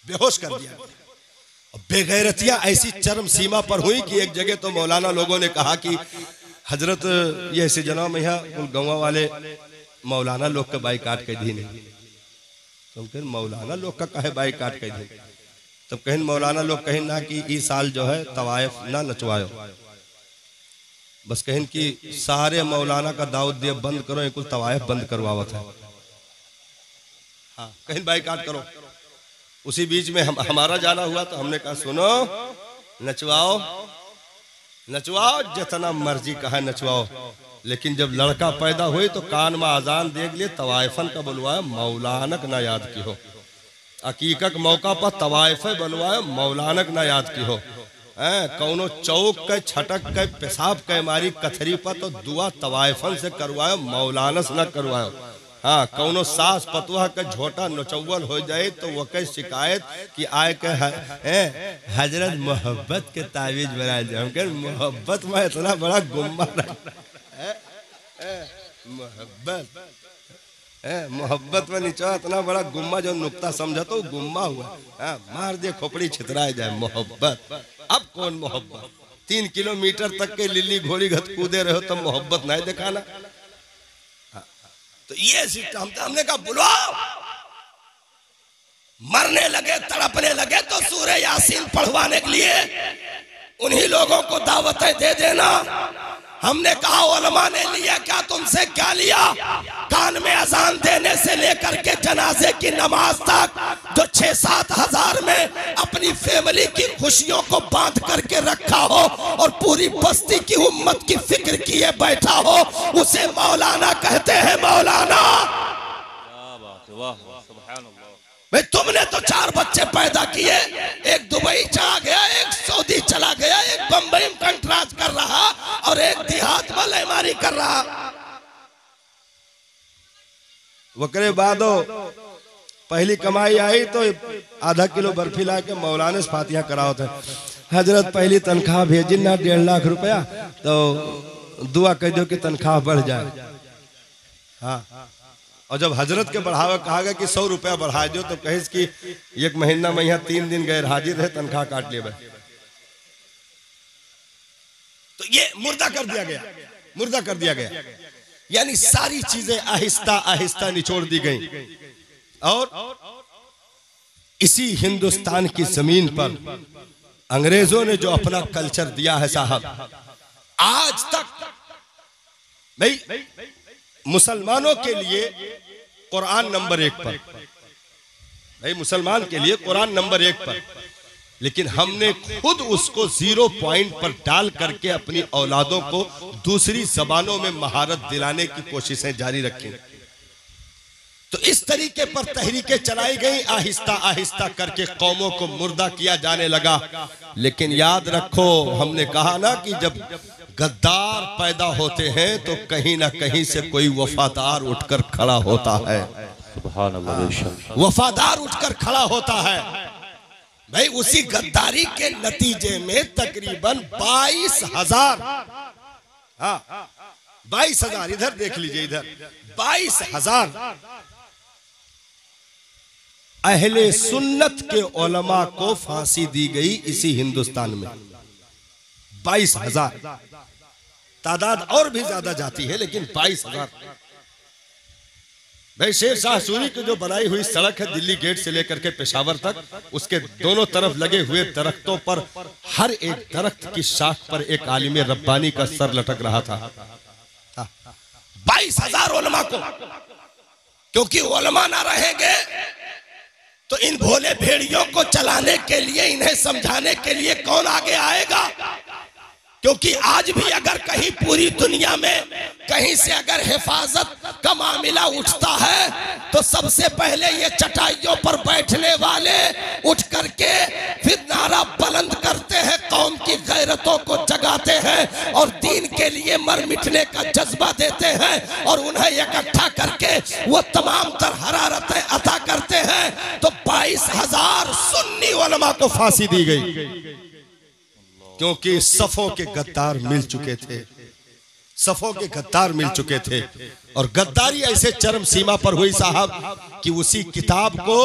बेहोश कर दिया। बेगैरतियां ऐसी चरम सीमा पर हुई कि एक जगह तो मौलाना लोगों ने कहा कि हजरत ये ऐसे जना में गाँव वाले मौलाना लोग का बाइकाट के दी नहीं, तो कहें मौलाना लोग का कहे बाइकाट के दी, तब कहें मौलाना लोग कहें ना कि इस साल जो है तवायफ ना नचवायो, बस कहें कि सारे मौलाना का दाऊद दिए बंद करो, एक तवायफ बंद करवावत है। हाँ कहीं बाइकाट करो। उसी बीच में हमारा जाना हुआ तो हमने कहा सुनो, नचवाओ नचवाओ जितना मर्जी कहा नचवाओ, लेकिन जब लड़का पैदा हुई तो कान में आजान देख लिए तवायफन का बुलवाया, मौलानक ना याद की हो। अकीकत मौका पर तवायफे बनवाए, मौलानक ना याद की हो। कौनो चौक के छटक के पेशाब के मारी कथरी पर तो दुआ तवायफन से करवाए, मौलानस ना करवाए। हाँ कौनो सास पतुआ का झोटा नचौवल हो जाए तो वो कह शिकायत कि आए के हजरत मोहब्बत के तावीज बनाए जाए, मोहब्बत में इतना बड़ा गुम्मा मोहब्बत में नीचा इतना बड़ा गुम्मा जो नुक्ता समझा तो गुम्मा हुआ। मार दे खोपड़ी छितराए जाए मोहब्बत। अब कौन मोहब्बत? 3 किलोमीटर तक के लिल्ली घोड़ी घत कूदे रहे हो तो मोहब्बत नहीं दिखाना। तो ये सिस्टम हमने कहा बुलाओ, मरने लगे तड़पने लगे तो सूरह यासीन पढ़वाने के लिए उन्हीं लोगों को दावतें दे देना। हमने कहा उलमा ने लिया क्या तुमसे, क्या लिया? कान में अजान देने से लेकर के जनाजे की नमाज तक जो 6-7 हजार में अपनी फैमिली की खुशियों को बांध करके रखा हो और पूरी बस्ती की उम्मत की फिक्र किए बैठा हो, उसे मौलाना कहते हैं। मौलाना भाई तुमने तो 4 बच्चे पैदा किए, एक दुबई चला गया, एक सऊदी चला गया, एक बंबई में कंट्राक्ट कर रहा और एक देहात में लेमारी कर रहा। वकरे बादो पहली कमाई आई तो आधा किलो बर्फी ला के मौलाना से फातिहा कराओ थे। हजरत पहली तनख्वाह भेजी ना 1.5 लाख रुपया, तो दुआ कह दो कि तनख्वाह बढ़ जाए। हाँ और जब हजरत के बढ़ावा कहा गया कि 100 रुपया बढ़ा दो तो कहे कि 1 महीना में यहाँ 3 दिन गैर हाजिर रहे, तनख्वाह काट लिए। तो ये मुर्दा कर दिया गया, मुर्दा कर दिया गया। यानी सारी चीजें आहिस्ता आहिस्ता निचोड़ दी गई। और इसी हिंदुस्तान की जमीन पर अंग्रेजों ने जो अपना कल्चर दिया है साहब, आज तक भाई मुसलमानों के लिए कुरान नंबर 1 पर, भाई मुसलमान के लिए कुरान नंबर 1 पर, लेकिन हमने खुद उसको 0 पॉइंट पर डाल करके अपनी औलादों को दूसरी जबानों में महारत दिलाने की कोशिशें जारी रखी। तो इस तरीके पर तहरीकें चलाई गई, आहिस्ता आहिस्ता करके कौमों को मुर्दा किया जाने लगा। लेकिन याद रखो, हमने कहा ना कि जब गद्दार पैदा होते हैं तो कहीं ना कहीं से कोई वफादार उठकर खड़ा होता है। सुभान अल्लाह, वफादार उठकर खड़ा होता है। भाई उसी गद्दारी के नतीजे में तकरीबन 22,000, हाँ 22,000, इधर देख लीजिए, इधर 22,000 अहले सुन्नत के उलमा को फांसी दी गई इसी हिंदुस्तान में। 22,000, तादाद और भी ज्यादा जाती है लेकिन 22,000। भाई शेर शाह सूरी की जो बनाई हुई सड़क है दिल्ली गेट से लेकर के पेशावर तक, उसके दोनों तरफ लगे हुए दरख्तों पर हर एक दरख्त की शाख पर एक आलिम रब्बानी का सर लटक रहा था। 22,000 उलमा को, क्योंकि उलमा ना रहेंगे तो इन भोले भेड़ियों को चलाने के लिए, इन्हें समझाने के लिए कौन आगे आएगा? क्योंकि आज भी अगर कहीं पूरी दुनिया में कहीं से अगर हिफाजत का मामला उठता है तो सबसे पहले ये चटाइयों पर बैठने वाले उठ करके फिर नारा बुलंद करते हैं, कौम की गैरतों को जगाते हैं और दीन के लिए मर मिटने का जज्बा देते हैं और उन्हें इकट्ठा करके वो तमाम तर हरारतें अता करते हैं। तो 22,000 सुन्नी उलमा को फांसी दी गई क्योंकि सफों के गद्दार मिल चुके थे, सफों के गद्दार मिल चुके थे। और गद्दारी ऐसे चरम सीमा पर हुई साहब कि उसी किताब को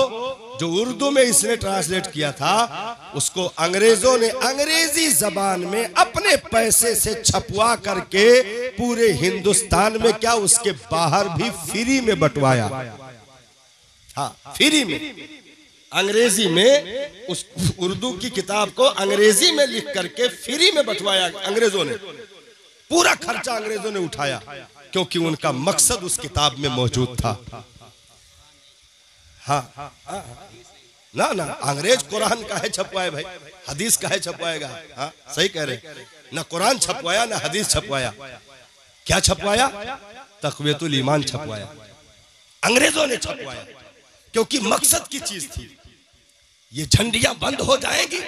जो उर्दू में इसने ट्रांसलेट किया था उसको अंग्रेजों ने अंग्रेजी जबान में अपने पैसे से छपवा करके पूरे हिंदुस्तान में क्या उसके बाहर भी फ्री में बंटवाया। हाँ, फ्री में अंग्रेजी में उस उर्दू की किताब को अंग्रेजी में लिख करके फ्री में बंटवाया अंग्रेजों ने। पूरा खर्चा अंग्रेजों ने उठाया क्योंकि उनका मकसद उस किताब में मौजूद था। हाँ, ना ना अंग्रेज कुरान का है छपवाए भाई, हदीस का है छपवाएगा। हाँ, सही कह रहे, ना कुरान छपवाया ना हदीस छपवाया। क्या छपवाया? तक़वियतुल ईमान छपवाया, अंग्रेजों ने छपवाया क्योंकि मकसद की चीज थी। ये झंडियां बंद हो जाएंगी,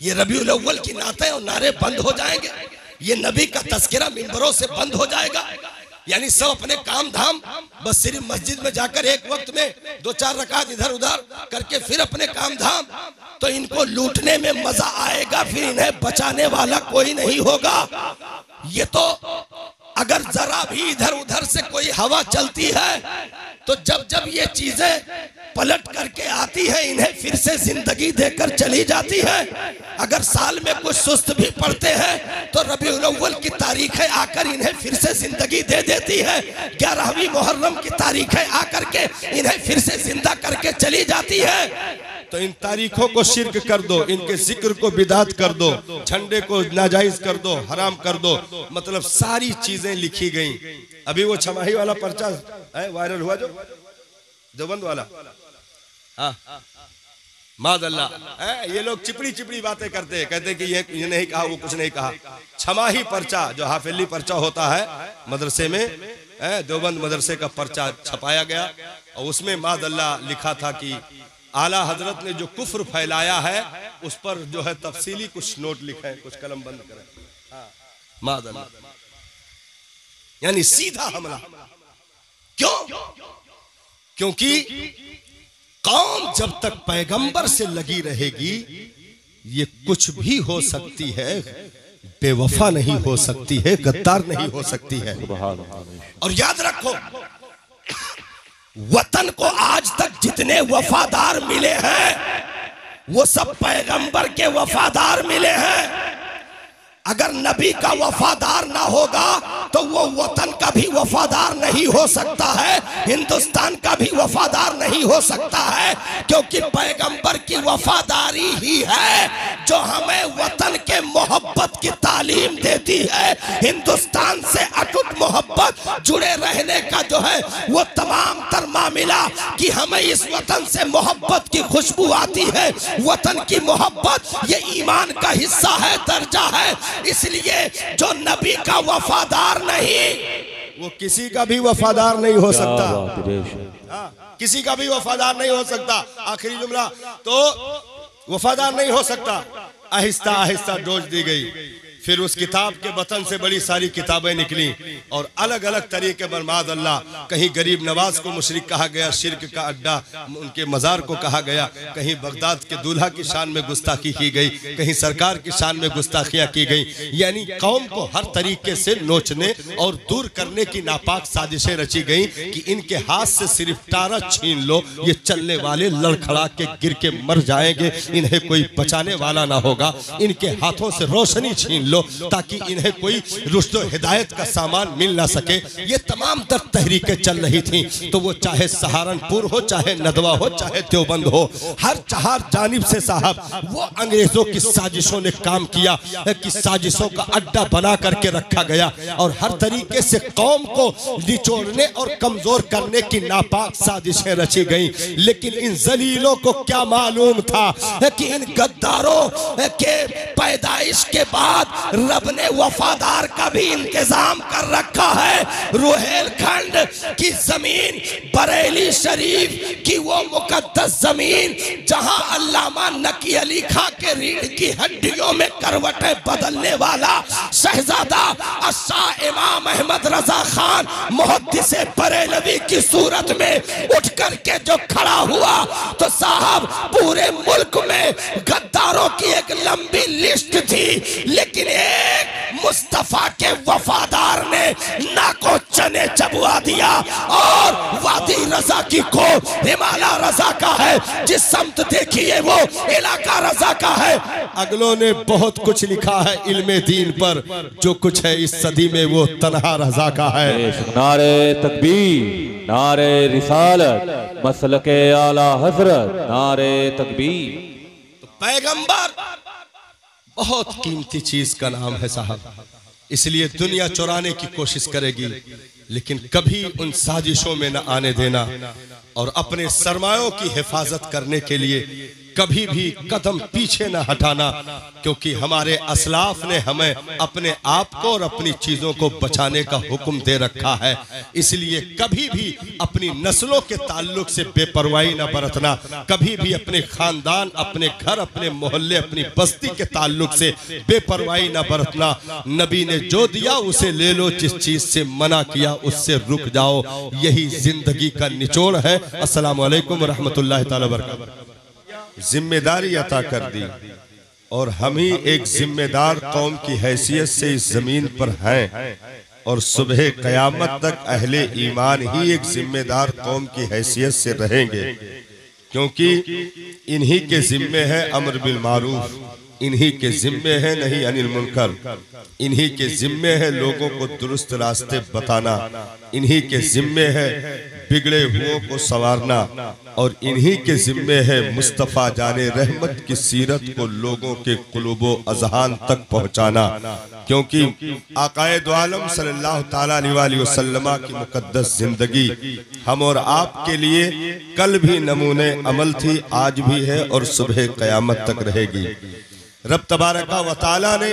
ये रबीउल अव्वल की नाते और नारे बंद हो जाएंगे, ये नबी का तज़किरा मिंबरों से बंद हो जाएगा। यानी सब अपने काम धाम बस सिर्फ मस्जिद में जाकर एक वक्त में 2-4 रकात इधर उधर करके फिर अपने काम धाम। तो इनको लूटने में मजा आएगा, फिर इन्हें बचाने वाला कोई नहीं होगा। ये तो अगर जरा भी इधर उधर से कोई हवा चलती है तो जब जब ये चीजें पलट करके आती है इन्हें फिर से जिंदगी देकर चली जाती है। अगर साल में कुछ सुस्त भी पड़ते हैं तो रबीउल अव्वल की तारीखें आकर इन्हें फिर से जिंदगी दे देती है। 11वीं मुहर्रम की तारीखें आकर के इन्हें फिर से जिंदा करके चली जाती है। तो इन तारीखों को शिर्क कर दो, इनके जिक्र को बिदात कर दो, झंडे को नाजायज कर दो, हराम कर दो, मतलब सारी चीजें लिखी गई। अभी वो छमाही वाला पर्चा है वायरल हुआ जो देवबंद वाला, हाँ मादअल्लाह, ये लोग चिपड़ी चिपड़ी बातें करते हैं, कहते हैं कि ये नहीं कहा, वो कुछ नहीं कहा। छमाही पर्चा जो हाफिली पर्चा होता है मदरसे में, देवबंद मदरसे का पर्चा छपाया गया और उसमें मादअल्लाह लिखा था कि आला हजरत ने जो कुफ्र फैलाया है उस पर जो है तफसीली कुछ नोट लिखे हैं, कुछ कलम बंद करें। मादअल्लाह, यानी सीधा हमला। क्यों? क्योंकि कौम जब तक पैगंबर से लगी रहेगी ये कुछ भी हो सकती है, बेवफा नहीं हो सकती है, गद्दार नहीं हो सकती है। और याद रखो, वतन को आज तक जितने वफादार मिले हैं वो सब पैगंबर के वफादार मिले हैं। अगर नबी का वफादार ना होगा तो वो वतन का भी वफादार नहीं हो सकता है, हिंदुस्तान का भी वफादार नहीं हो सकता है। क्योंकि पैगंबर की वफादारी ही है जो हमें वतन के मोहब्बत की तालीम देती है। हिंदुस्तान से अटूट मोहब्बत जुड़े रहने का जो है वो तमाम तर मामला कि हमें इस वतन से मोहब्बत की खुशबू आती है। वतन की मोहब्बत ये ईमान का हिस्सा है, दर्जा है। इसलिए जो नबी का वफादार नहीं वो किसी का भी वफादार नहीं हो सकता। किसी का भी वफादार नहीं हो सकता। आखिरी जुमला, तो वफादार नहीं हो सकता। आहिस्ता आहिस्ता डोज दी गई, फिर उस किताब के वतन से बड़ी सारी किताबें निकली और अलग अलग तरीके पर मादअल्लाह, कहीं गरीब नवाज को मुशरिक कहा गया, शिर्क का अड्डा उनके मज़ार को कहा गया, कहीं बगदाद के दूल्हा की शान में गुस्ताखी की गई, कहीं सरकार की शान में गुस्ताखियाँ की गई। यानी कौम को हर तरीके से नोचने और दूर करने की नापाक साजिशें रची गई कि इनके हाथ से सिर्फ टारा छीन लो, ये चलने वाले लड़खड़ा के गिर के मर जाएंगे, इन्हें कोई बचाने वाला ना होगा। इनके हाथों से रोशनी छीन ताकि इन्हें कोई रुश्द और हिदायत का सामान मिल ना सके। ये तमाम तर तहरीकें चल रही थी, तो वो चाहे सहारनपुर हो, चाहे नदवा हो, चाहे देवबंद हो, हर चार जानिब से साहब वो अंग्रेजों की साजिशों ने काम किया कि साजिशों का अड्डा बना करके रखा गया और हर तरीके से कौम को निचोड़ने और कमजोर करने की नापाक साजिशें रची गई। लेकिन इन जलीलों को क्या मालूम था कि इन गद्दारों के पैदाइश के बाद रब ने वफादार का भी इंतजाम कर रखा है। रोहेलखंड की जमीन, बरेली शरीफ की वो मुकद्दस जमीन जहां अल्लामा नकी अली खां के रीढ़ की हड्डियों में करवटें बदलने वाला शहजादा शाह इमाम अहमद रजा खान मुहद्दिसे बरेलवी की सूरत में उठ करके जो खड़ा हुआ, तो साहब पूरे मुल्क में गद्दारों की एक लंबी लिस्ट थी, लेकिन एक मुस्तफा के वफादार ने नाको चने चबवा दिया। और वादी रजा की को हिमालय रजा का है, जिस समत देखिए वो इलाका रजा का है। अगलों ने बहुत कुछ लिखा है इल्मे दीन पर, जो कुछ है इस सदी में वो तन्हा रजा का है। नारे तकबीर, नारे रिसालत, मसलके आला हजरत, नारे तकबीर। पैगंबर बहुत कीमती चीज का नाम है साहब, इसलिए दुनिया चुराने की कोशिश करेगी, लेकिन कभी उन साजिशों में न आने देना और अपने सरमायों की हिफाजत करने के लिए कभी भी कदम पीछे न हटाना, क्योंकि हमारे असलाफ ने हमें अपने आप को और अपनी चीजों को बचाने का हुक्म दे रखा है। इसलिए कभी भी अपनी नस्लों के ताल्लुक से बेपरवाही न बरतना, कभी भी अपने खानदान, अपने घर, अपने मोहल्ले, अपनी बस्ती के ताल्लुक से बेपरवाही न बरतना। नबी ने जो दिया उसे ले लो, जिस चीज से मना किया उससे रुक जाओ। यही जिंदगी का निचोड़ है। अस्सलाम वालेकुम व रहमतुल्लाहि तआला व बरकातहू। जिम्मेदारी अता कर दी और हम ही एक जिम्मेदार कौम की हैसियत से इस जमीन पर हैं, और सुबह कयामत तक अहले ईमान ही एक जिम्मेदार कौम की हैसियत से रहेंगे, क्योंकि इन्हीं के जिम्मे है अम्र बिल मारूफ, इन्हीं के जिम्मे है नहीं अनिल मुनकर, इन्हीं के जिम्मे है लोगों को दुरुस्त रास्ते बताना, इन्हीं के जिम्मे है बिगड़े हुओं को संवारना, और इन्हीं के जिम्मे है मुस्तफ़ा जाने रहमत की सीरत को लोगों के कुलूबो अज़हान तक पहुँचाना। क्योंकि आकाए दो आलम सल्लल्लाहु ताला अलैहि वसल्लम की मुकद्दस जिंदगी हम और आपके लिए कल भी नमूने अमल थी, आज भी है और सुबह क़यामत तक रहेगी। रब तबारका व तआला ने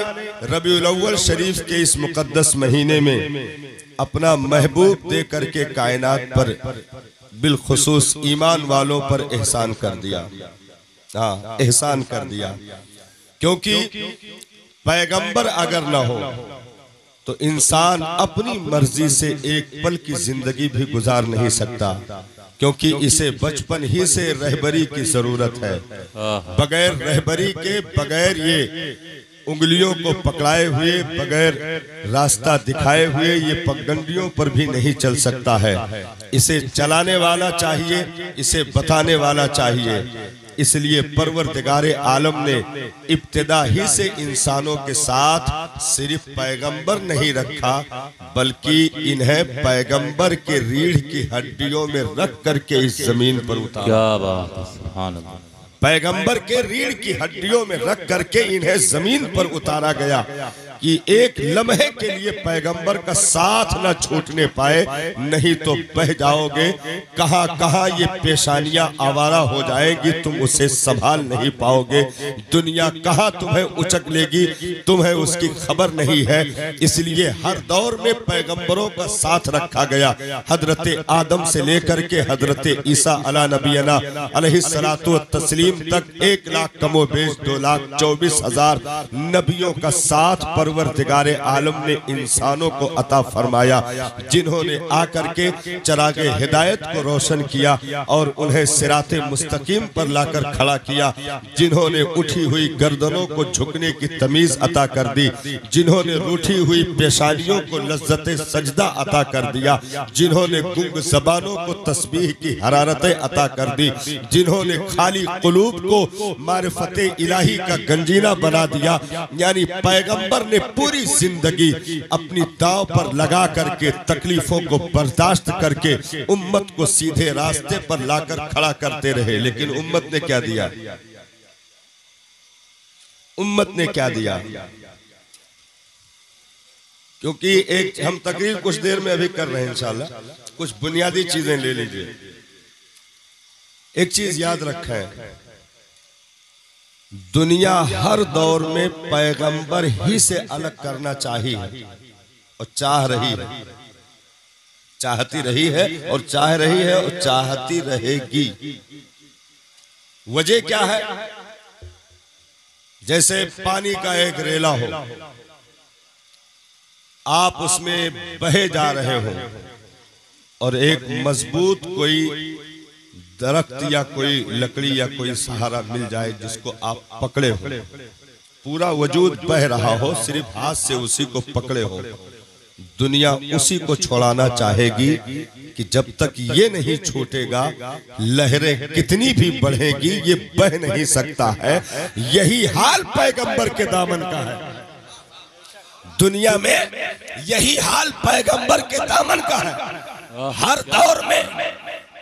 रबीउल अव्वल शरीफ के इस मुकद्दस महीने में अपना महबूब दे करके कायनात पर बिलखुसूस ईमान वालों पर एहसान कर दिया। हाँ, एहसान कर दिया, क्योंकि पैगंबर अगर न हो तो इंसान अपनी मर्जी से एक पल की जिंदगी भी गुजार नहीं सकता, क्योंकि इसे बचपन ही से रहबरी की जरूरत है। बगैर रहबरी के, बगैर ये उंगलियों को पकड़ाए हुए, बगैर रास्ता दिखाए हुए ये पगडंडियों पर भी नहीं चल सकता है। इसे चलाने वाला चाहिए, इसे बताने वाला चाहिए। इसलिए परवरदिगारे आलम ने इब्तिदा ही से इंसानों के साथ सिर्फ पैगंबर नहीं रखा, बल्कि इन्हें पैगंबर के रीढ़ की हड्डियों में रख करके इस जमीन पर उतारा। क्या बात है, सुभान अल्लाह। पैगंबर के रीढ़ की हड्डियों में रख करके इन्हें जमीन पर उतारा गया कि एक लम्हे के लिए पैगंबर का साथ न छूटने पाए, नहीं तो बह जाओगे। कहां कहां ये पेशानियां आवारा हो जाएगी, तुम उसे संभाल नहीं पाओगे। दुनिया कहां तुम्हें उचक लेगी, तुम्हें उसकी खबर नहीं है। इसलिए हर दौर में पैगंबरों का साथ रखा गया। हजरत आदम से लेकर के हजरत ईसा अला नबीना अलैहिस्सलातु तस्लीम तक 1 लाख कमो बेश 2,24,000 नबियों का साथ परवरदिगारे आलम ने इंसानों को अता फरमाया, जिन्होंने आकर के चरागे हिदायत को रोशन किया और उन्हें सिराते मुस्तकीम पर लाकर खड़ा किया, जिन्होंने उठी हुई गर्दनों को झुकने की तमीज अता कर दी, जिन्होंने रूठी हुई पेशानियों को लज्जते सजदा अता कर दिया, जिन्होंने गुंग ज़बानों को तस्बीह की हरारतें अता कर दी, जिन्होंने खाली कुलूब को मारिफते इलाही का गंजीना बना दिया। यानी पैगंबर ने पूरी जिंदगी अपनी दांव पर लगा करके तकलीफों को बर्दाश्त करके उम्मत को सीधे रास्ते पर लाकर खड़ा करते रहे। लेकिन उम्मत ने क्या दिया? उम्मत ने क्या दिया? क्योंकि एक हम तकरीर कुछ देर में अभी कर रहे हैं, इंशाल्लाह कुछ बुनियादी चीजें ले लीजिए। एक चीज याद रखें, दुनिया हर दौर में पैगंबर ही से अलग करना चाहिए और चाह रही है, चाहती रही है और चाह रही है और चाहती रहेगी। वजह क्या है? जैसे पानी का एक रेला हो, आप उसमें बहे जा रहे हो और एक मजबूत कोई दरख्त या कोई लकड़ी या कोई सहारा मिल जाए जिसको आप पकड़े हो, पूरा वजूद बह रहा हो, सिर्फ हाथ से उसी को पकड़े हो। दुनिया उसी को छोड़ाना चाहेगी कि जब तक ये नहीं छूटेगा, लहरें कितनी भी बढ़ेगी ये बह नहीं सकता है। यही हाल पैगंबर के दामन का है। दुनिया में यही हाल पैगंबर के दामन का है। हर दौर में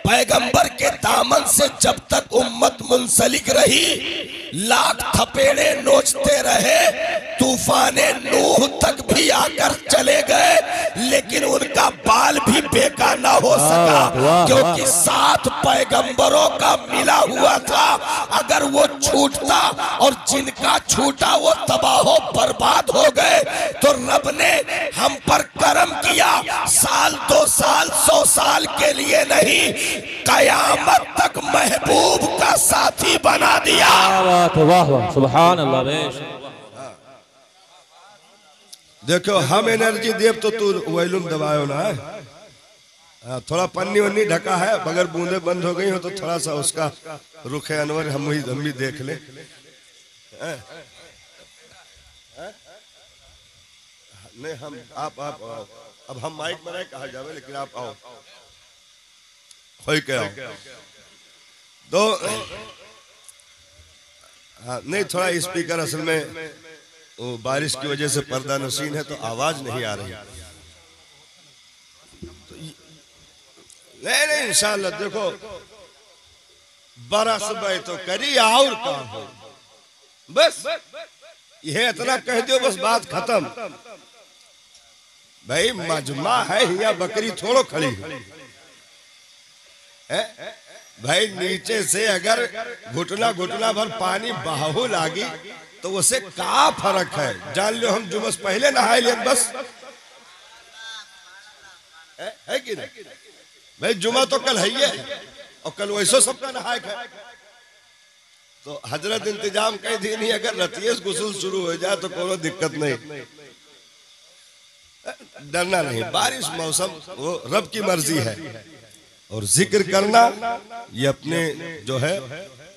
पैगंबर के दामन से जब तक उम्मत मुंसलिक रही, लाख थपेड़े नोचते रहे, तूफाने नूह तक भी आकर चले गए, लेकिन उनका बाल भी बेका ना हो सका, क्योंकि साथ पैगंबरों का मिला हुआ था। अगर वो छूटता और जिनका छूटा वो तबाह बर्बाद हो गए, तो रब ने हम पर करम किया। साल 2 साल 100 साल के लिए नहीं, कयामत तक महबूब का साथी बना दिया। वाह वाह सुभान अल्लाह। देखो हम एनर्जी देव तो तू वैलूम दबायो ना है, थोड़ा पन्नी वन्नी ढका है, अगर बूंदे बंद हो गई हो तो थोड़ा सा उसका रुखे अनवर हम भी देख ले। नहीं हम आप अब हम माइक बनाए कहा जावे, लेकिन आप आओ खोई के आओ तो हाँ, नहीं थोड़ा स्पीकर असल में वो बारिश की वजह से पर्दा नशीन है तो आवाज नहीं आ रही। तो नहीं इंशाल्लाह देखो बरस भाई तो करी और काम हो, बस यह इतना कह दो बस बात खत्म। भाई मजमा है या बकरी थोड़ो खड़ी है भाई, नीचे से अगर घुटना घुटना भर पानी बहाव लागी तो उसे क्या फर्क है? जान लो हम जुमस पहले नहाए लिए बस है कि नहीं भाई? जुमा तो कल है और कल वैसो सबका नहाए है। तो हजरत इंतजाम कह दी नहीं, अगर रतियस गुस्ल शुरू हो जाए तो कोई दिक्कत नहीं, डरना नहीं। बारिश मौसम वो रब की मर्जी है। और जिक्र करना ये अपने जो है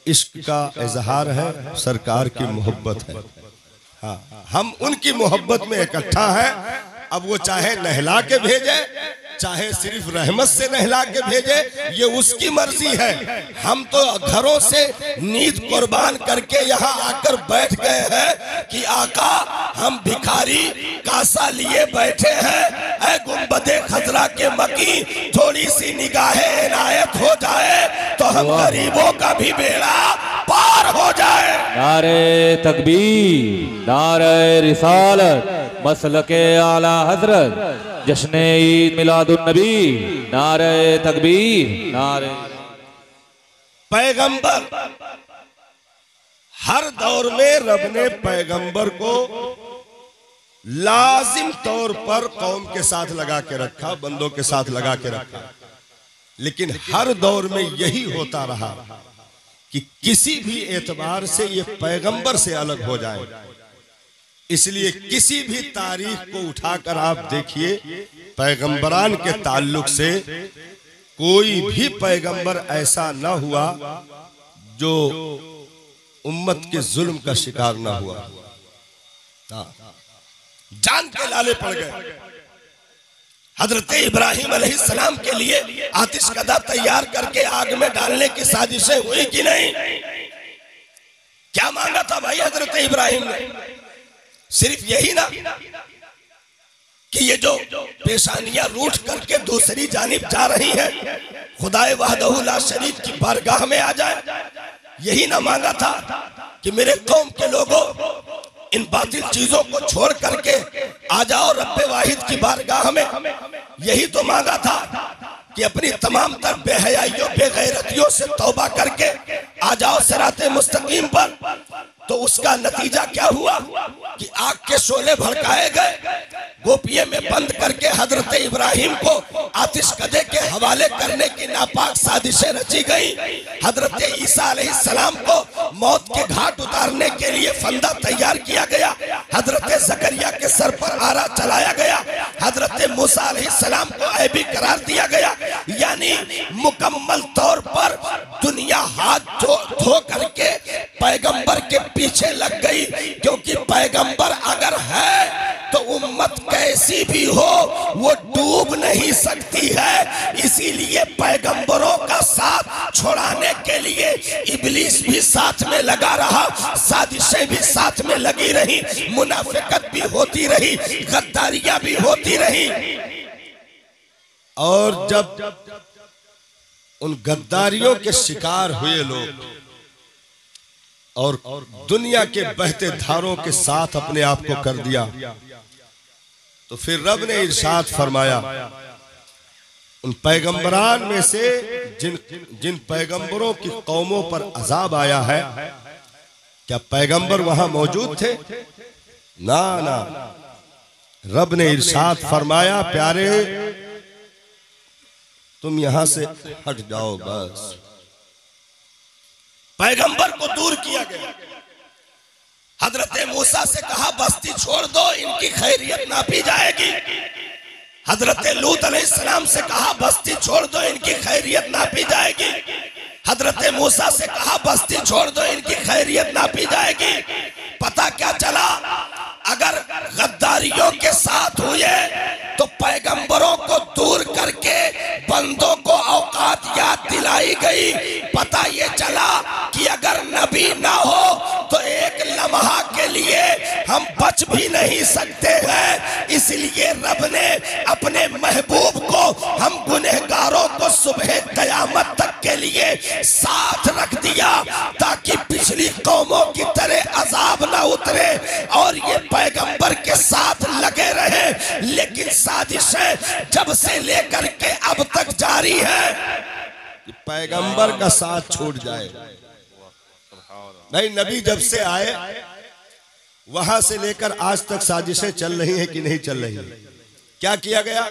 इश्क का इजहार है, सरकार की मोहब्बत है। हाँ, हम उनकी मोहब्बत में इकट्ठा है। अब वो चाहे नहला के भेजे, चाहे सिर्फ रहमत से नहला के भेजे, ये उसकी मर्जी है। हम तो घरों से नींद कुर्बान करके यहाँ आकर बैठ गए हैं कि आका हम भिखारी कासा लिए बैठे हैं, ऐ गुंबदे खजरा के मकी थोड़ी सी निगाहें इनायत हो जाए तो हम गरीबों का भी बेड़ा पार हो जाए। नारे तकबीर, नारे रिसालत, मसलके आला हजरत, जश्न ईद मिलादुन नबी, नारे तकबीर, नारे। पैगंबर हर दौर में रब ने पैगंबर को लाजिम तौर पर कौम के साथ लगा के रखा, बंदों के साथ लगा के रखा। लेकिन हर दौर में यही होता रहा कि किसी भी एतबार से ये पैगंबर से अलग हो जाए। इसलिए किसी भी तारीख को उठाकर आप देखिए, पैगंबरान के ताल्लुक से कोई भी पैगंबर ऐसा न हुआ जो उम्मत के जुल्म का शिकार न हुआ। जान के लाले पड़ गए। हजरत इब्राहिम अलैहिस्सलाम के लिए आतिश कदा तैयार करके आग में डालने की साजिशें हुई कि नहीं? क्या मांगा था भाई हजरत इब्राहिम ने? सिर्फ यही ना कि ये जो पेशानियां रूठ करके दूसरी जानिब जा रही है, खुदाए वहदहू ला शरीक की बारगाह में आ जाए। यही ना मांगा था कि मेरे कौम के लोगों, इन बातिल चीजों को छोड़ करके आ जाओ रब्बे वाहिद की बारगाह में। यही तो मांगा था कि अपनी तमाम तर बेहयाइयों बेगैरतियों से तौबा करके आ जाओ सिराते मुस्तकीम पर। तो उसका नतीजा क्या हुआ कि आग के शोले भड़काए गए, गोपिये में बंद करके हजरत इब्राहिम को आतिशकदे के हवाले करने की नापाक साजिशें रची गई। हजरत ईसा अलैहिस्सलाम को मौत के घाट उतारने के लिए फंदा तैयार किया गया। हजरत जकरिया के सर पर आरा चलाया गया। हजरत मूसा अलैहिस्सलाम को ऐबी करार दिया गया। यानी मुकम्मल तौर पर दुनिया हाथ धो करके पैगंबर के पीछे लग गई, क्योंकि पैगंबर अगर है तो उम्मत कैसी भी हो वो डूब नहीं सकती है। इसीलिए पैगंबरों का साथ छोड़ाने के लिए इब्लीस भी साथ में लगा रहा, साजिशें भी साथ में लगी रही, मुनाफिकत भी होती रही, गद्दारियां भी होती रही। और जब उन गद्दारियों के शिकार हुए लोग और दुनिया के बहते धारों के साथ अपने आप को कर दिया, तो फिर रब ने इरशाद फरमाया, उन पैगंबरान में से जिन पैगंबरों की कौमों पर अजाब आया है, क्या पैगंबर वहां मौजूद थे? ना ना। रब ने इरशाद फरमाया, प्यारे तुम यहां से हट जाओ बस। पैगंबर को दूर किया गया। हजरत मूसा से कहा बस्ती छोड़ दो, इनकी खैरियत नापी जाएगी। हजरत लूत अलैहिस्सलाम से कहा बस्ती छोड़ दो, इनकी खैरियत नापी जाएगी। हजरत मूसा से कहा बस्ती छोड़ दो, इनकी खैरियत नापी जाएगी। पता क्या चला, अगर गद्दारियों के साथ हुए तो पैगंबरों को दूर करके बंदों को औकात याद दिलाई गई। पता ये चला कि अगर नबी ना हो तो एक लम्हा के लिए हम बच भी नहीं सकते हैं। इसलिए रब ने अपने महबूब को, हम गुनहगारों को सुबह कयामत तक के लिए साथ रख दिया, ताकि पिछली कौमों की तरह अजाब ना उतरे और ये पैगंबर के साथ लगे रहे। लेकिन साजिशें जब से लेकर के अब तक जारी है कि पैगंबर का साथ छूट जाए। नहीं, नबी जब से आए वहां से लेकर आज तक साजिशें चल रही हैं कि नहीं चल रही? क्या किया गया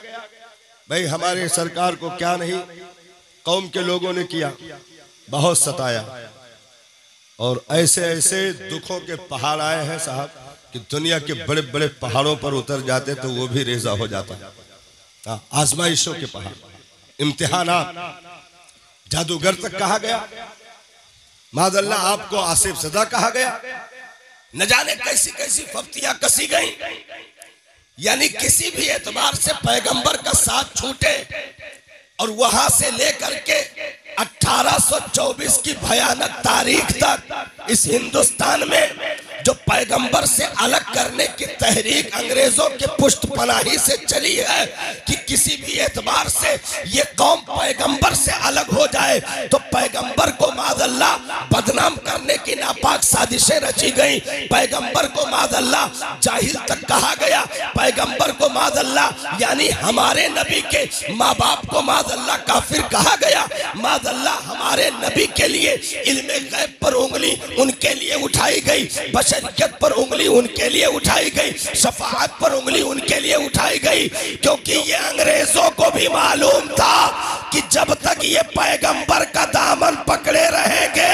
भाई? हमारे सरकार को क्या नहीं कौम के लोगों ने किया, बहुत सताया। और ऐसे ऐसे दुखों के पहाड़ आए हैं साहब कि दुनिया के बड़े बड़े पहाड़ों पर उतर जाते तो वो भी रेजा हो जाता। आजमाइशों के पहाड़, इम्तिहानात, जादूगर तक कहा गया। मादअल्लाह आपको आसिफ सदा कहा गया। न जाने कैसी कैसी फफ्तियां कसी गई। यानी किसी भी एतबार से पैगंबर का साथ छूटे और वहां से लेकर के 1824 की भयानक तारीख तक इस हिंदुस्तान में जो पैगंबर से अलग करने की तहरीक अंग्रेजों के पुष्टपनाही से चली है कि किसी भी एतबार से ये कौम पैगंबर से अलग हो जाए तो पैगंबर को मादअल्लाह बदनाम करने की नापाक साजिशें रची गई। पैगंबर को मादअल्लाह जाहिल तक कहा गया। पैगंबर को मादअल्लाह यानी हमारे नबी के माँ बाप को मादअल्लाह काफिर कहा गया। मादअल्लाह हमारे नबी के लिए इल्मे गैब पर उंगली उनके लिए उठाई गई, बशरियत पर उंगली उनके लिए उठाई गई, शफाअत पर उंगली उनके लिए उठाई गई। क्योंकि ये अंग्रेजों को भी मालूम था कि जब तक ये पैगंबर का दामन पकड़े रहेंगे,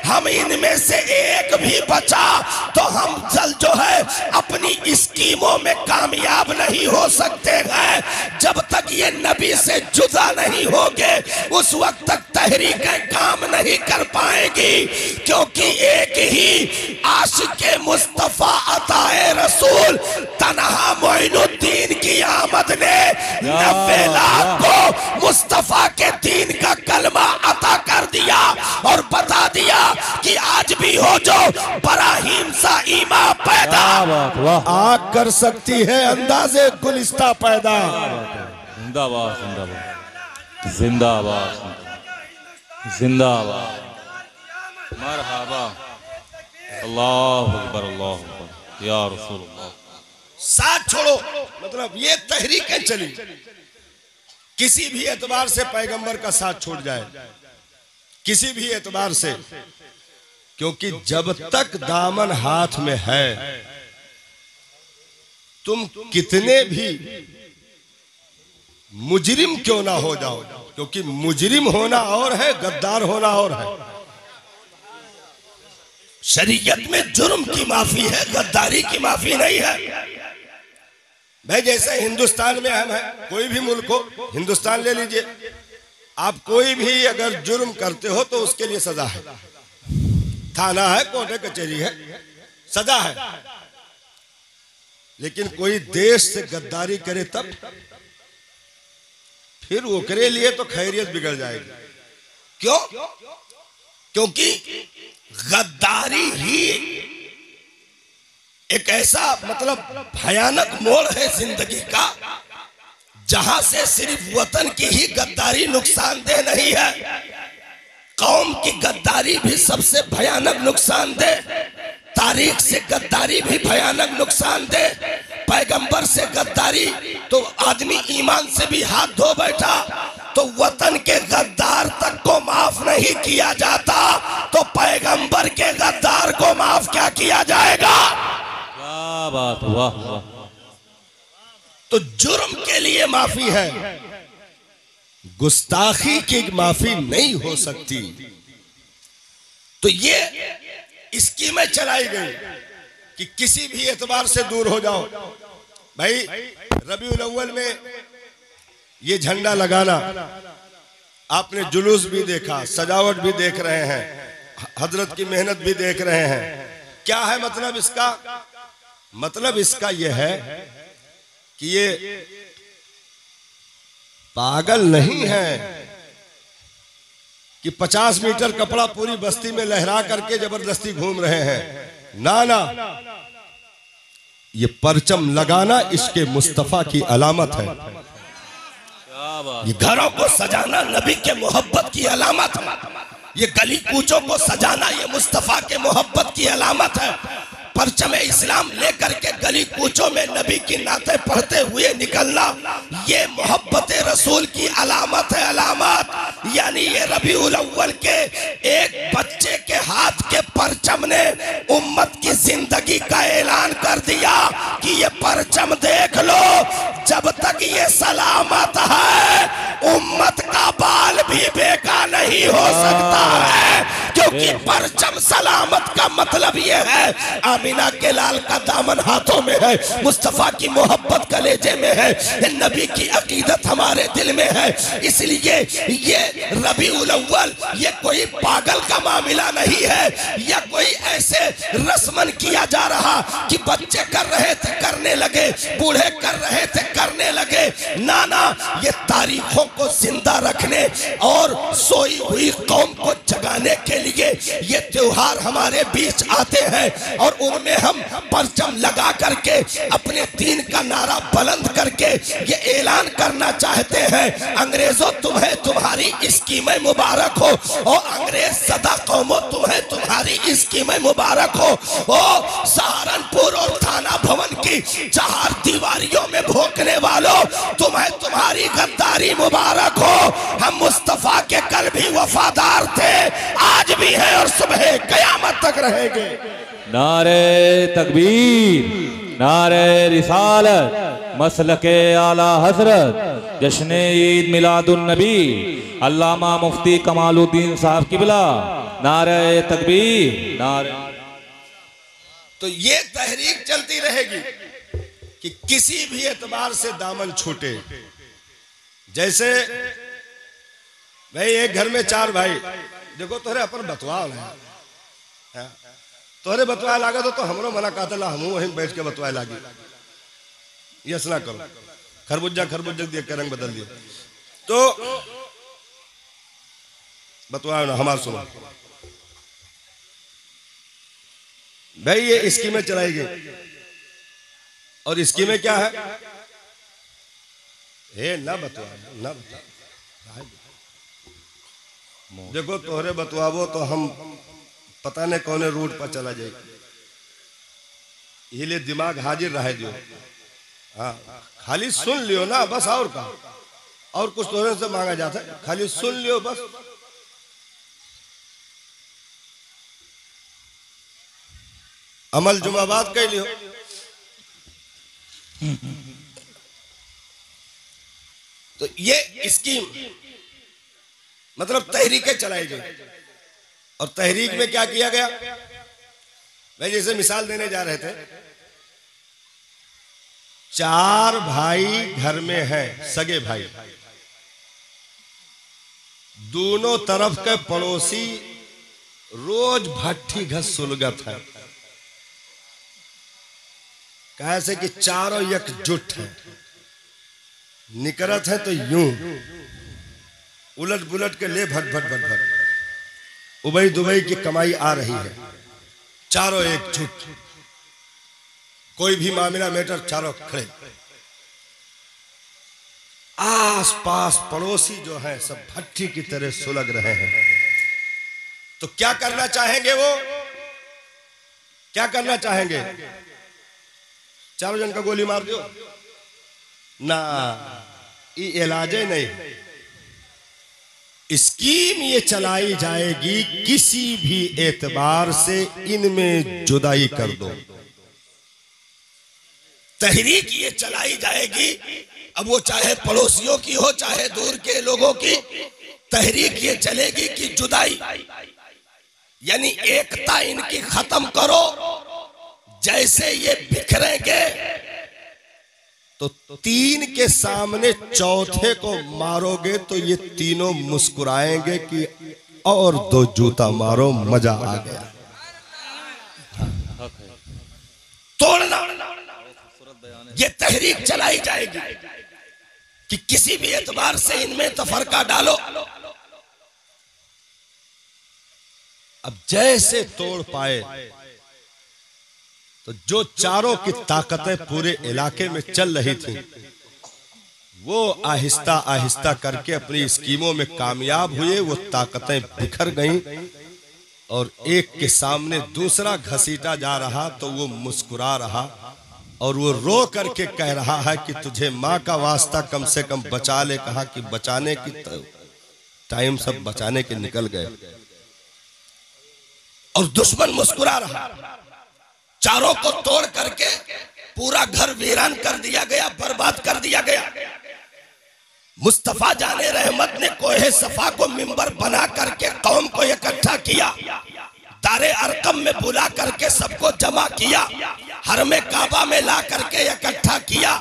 हम इनमें से एक भी बचा तो हम जल जो है अपनी स्कीमों में कामयाब नहीं हो सकते हैं। जब तक ये नबी से जुदा नहीं होंगे उस वक्त तक तहरीकें काम नहीं कर पाएंगी। क्योंकि एक ही आशिक़े मुस्तफा अताए रसूल तनहा मोइनुद्दीन की आमद ने 90 लाख को मुस्तफा के दीन का कलमा अता कर दिया और बता दिया कि आज भी हो जो बराहीम सा ईमा पैदा आग कर सकती है अंदाजे गुलिस्ता पैदा। जिंदाबाद जिंदाबाद जिंदाबाद जिंदाबाद, मरहबा, अल्लाह अकबर अल्लाह अकबर या रसूल अल्लाह। साथ छोड़ो मतलब ये तहरीकें चली, किसी भी एतबार से पैगंबर का साथ छूट जाए, किसी भी एतबार से क्योंकि जब तक दामन हाथ में है, तुम कितने भी मुजरिम क्यों ना हो जाओ, क्योंकि मुजरिम होना और है, गद्दार होना और है। शरीयत में जुर्म की माफी है, गद्दारी की माफी नहीं है। भाई जैसे हिंदुस्तान में हम हैं, कोई भी मुल्क हो, हिंदुस्तान ले लीजिए, आप कोई भी अगर जुर्म करते हो तो उसके लिए सजा है, थाना है, कोर्ट है, कचहरी है, सजा है। लेकिन कोई देश से गद्दारी करे तब फिर ओकरे लिए तो खैरियत बिगड़ जाएगी। क्यों? क्योंकि गद्दारी ही एक ऐसा मतलब भयानक मोड़ है जिंदगी का, जहां से सिर्फ वतन की ही गद्दारी नुकसानदेह नहीं है, कौम की गद्दारी भी सबसे भयानक नुकसानदेह, तारीख से गद्दारी भी भयानक नुकसानदेह, पैगंबर से गद्दारी तो आदमी ईमान से भी हाथ धो बैठा, तो वतन के गद्दार तक को माफ नहीं किया जाता, तो पैगंबर के गद्दार को माफ क्या किया जाएगा? क्या बात, वाह वाह। तो जुर्म के लिए माफी है, गुस्ताखी की माफी नहीं हो सकती। तो ये स्कीमें चलाई गई कि किसी भी एतबार से दूर हो जाओ। भाई रबीउल अव्वल में ये झंडा लगाना, आपने जुलूस भी देखा, सजावट भी देख रहे हैं, हजरत की मेहनत भी देख रहे हैं। क्या है मतलब इसका? मतलब इसका यह है कि ये पागल नहीं है कि 50 मीटर कपड़ा पूरी बस्ती में लहरा करके जबरदस्ती घूम रहे हैं। ना ना, ये परचम लगाना इसके मुस्तफा की अलामत है। ये घरों को सजाना नबी के मोहब्बत की अलामत है, ये गली कूचों को सजाना ये मुस्तफा के मोहब्बत की अलामत है। परचम इस्लाम लेकर के गली कूचों में नबी की नाते पढ़ते हुए निकलना ये मोहब्बत रसूल की अलामत है, अलामत। यानी ये रबीउल अव्वल के एक बच्चे के हाथ के परचम ने उम्मत की जिंदगी का ऐलान कर दिया कि ये परचम देख लो, जब तक ये सलामत है उम्मत का बाल भी बेका नहीं हो सकता है, क्योंकि परचम सलामत का मतलब ये है आमिना के लाल का दामन हाथों में है, मुस्तफा की मोहब्बत कलेजे में है, नबी की अकीदत हमारे दिल में है। इसलिए ये रबीउल अव्वल ये कोई पागल का मामला नहीं है, या कोई ऐसे रस्मन किया जा रहा कि बच्चे कर रहे थे करने लगे, बूढ़े कर रहे थे करने लगे। ना ना, ये तारीखों को जिंदा रखने और सोई हुई कौम को जगाने के लिए ये त्योहार हमारे बीच आते हैं, और उनमें हम परचम लगा करके अपने दीन का नारा बुलंद करके ये ऐलान करना चाहते हैं, अंग्रेजों तुम्हें तुम्हारी स्कीमें मुबारक हो, और अंग्रेज सदा कौमों तुम्हें तुम्हारी स्कीमें मुबारक हो। ओ सहारनपुर और थाना भवन की 4 दीवारियों में भोंकने वालों तुम्हें तुम्हारी गद्दारी मुबारक हो। हम मुस्तफा के कल भी वफादार थे, आज भी हैं और सुबह कयामत तक रहेंगे। नारे तकबीर, नारे रिसालत, मसलके आला हजरत, जश्न ईद मिलादुन नबी, अल्लामा मुफ्ती कमालुद्दीन साहब किबला, नारे तकबीर, नारे। तो ये तहरीक चलती रहेगी कि किसी भी एतबार से दामन छूटे। जैसे भाई एक घर में 4 भाई, देखो तोहरे अपन बतवा है, तोहरे बतवा लागा तो हमरो मना कहता ला, हम वहीं बैठ के बतवा लागी, यस ना करो, खरबूजा खरबूजा दिए के रंग बदल दिए, तो बतवा ना हमारा सुनो भाई। ये स्कीमें चलाई गई, और स्कीमें क्या है? ना बतवा ना बतवा, देखो तोहरे बतवाबो तो हम पता नहीं कौन रूट पर चला जाए, इसलिए दिमाग हाजिर रहे दियो। हाँ, खाली सुन लियो ना बस, और का और कुछ तोहरे से मांगा जाता है, खाली सुन लियो बस। अमल जुमाबाद कह लियो। तो ये स्कीम मतलब तहरीकें चलाई गई। और तहरीक में क्या किया गया? मैं जैसे मिसाल देने जा रहे थे, 4 भाई घर में हैं, सगे भाई, दोनों तरफ के पड़ोसी रोज भट्ठी घस सुलगत है, कैसे कि चारों एकजुट है, निकरत है तो यूं उलट बुलट के ले भट भट भट भट, उबई दुबई की कमाई आ रही है, चारों एकजुट, कोई भी मामला मैटर चारों खड़े। आस पास पड़ोसी जो है सब भट्टी की तरह सुलग रहे हैं। तो क्या करना चाहेंगे वो? क्या करना चाहेंगे? चारों जन का गोली मार दो ना, ये इलाजे नहीं। स्कीम ये चलाई जाएगी किसी भी एतबार से इनमें जुदाई कर दो। तहरीक ये चलाई जाएगी, अब वो चाहे पड़ोसियों की हो चाहे दूर के लोगों की, तहरीक ये चलेगी कि जुदाई, यानी एकता इनकी खत्म करो। जैसे ये बिखरेंगे तो 3 के सामने चौथे को मारोगे तो ये तीनों मुस्कुराएंगे कि और 2 जूता मारो, मजा आ गया। तोड़ना, ये तहरीक चलाई जाएगी कि किसी भी एतबार से इनमें तफरका डालो। अब जैसे तोड़ पाए तो जो चारों की ताकतें पूरे इलाके में चल रही थी, वो आहिस्ता आहिस्ता करके अपनी स्कीमों में कामयाब हुए। वो ताकतें बिखर गईं और एक के सामने दूसरा घसीटा जा रहा तो वो मुस्कुरा रहा और वो रो करके कह रहा है कि तुझे माँ का वास्ता कम से कम बचा ले। कहा कि बचाने की टाइम सब बचाने के निकल गए और दुश्मन मुस्कुरा रहा। चारों को तोड़ करके पूरा घर वीरान कर दिया गया, बर्बाद कर दिया गया। मुस्तफा जाने रहमत ने कोहे सफा को मिंबर बना करके कौम को इकट्ठा किया, दारे अरकम में बुला करके सबको जमा किया, हरमे काबा में ला करके इकट्ठा किया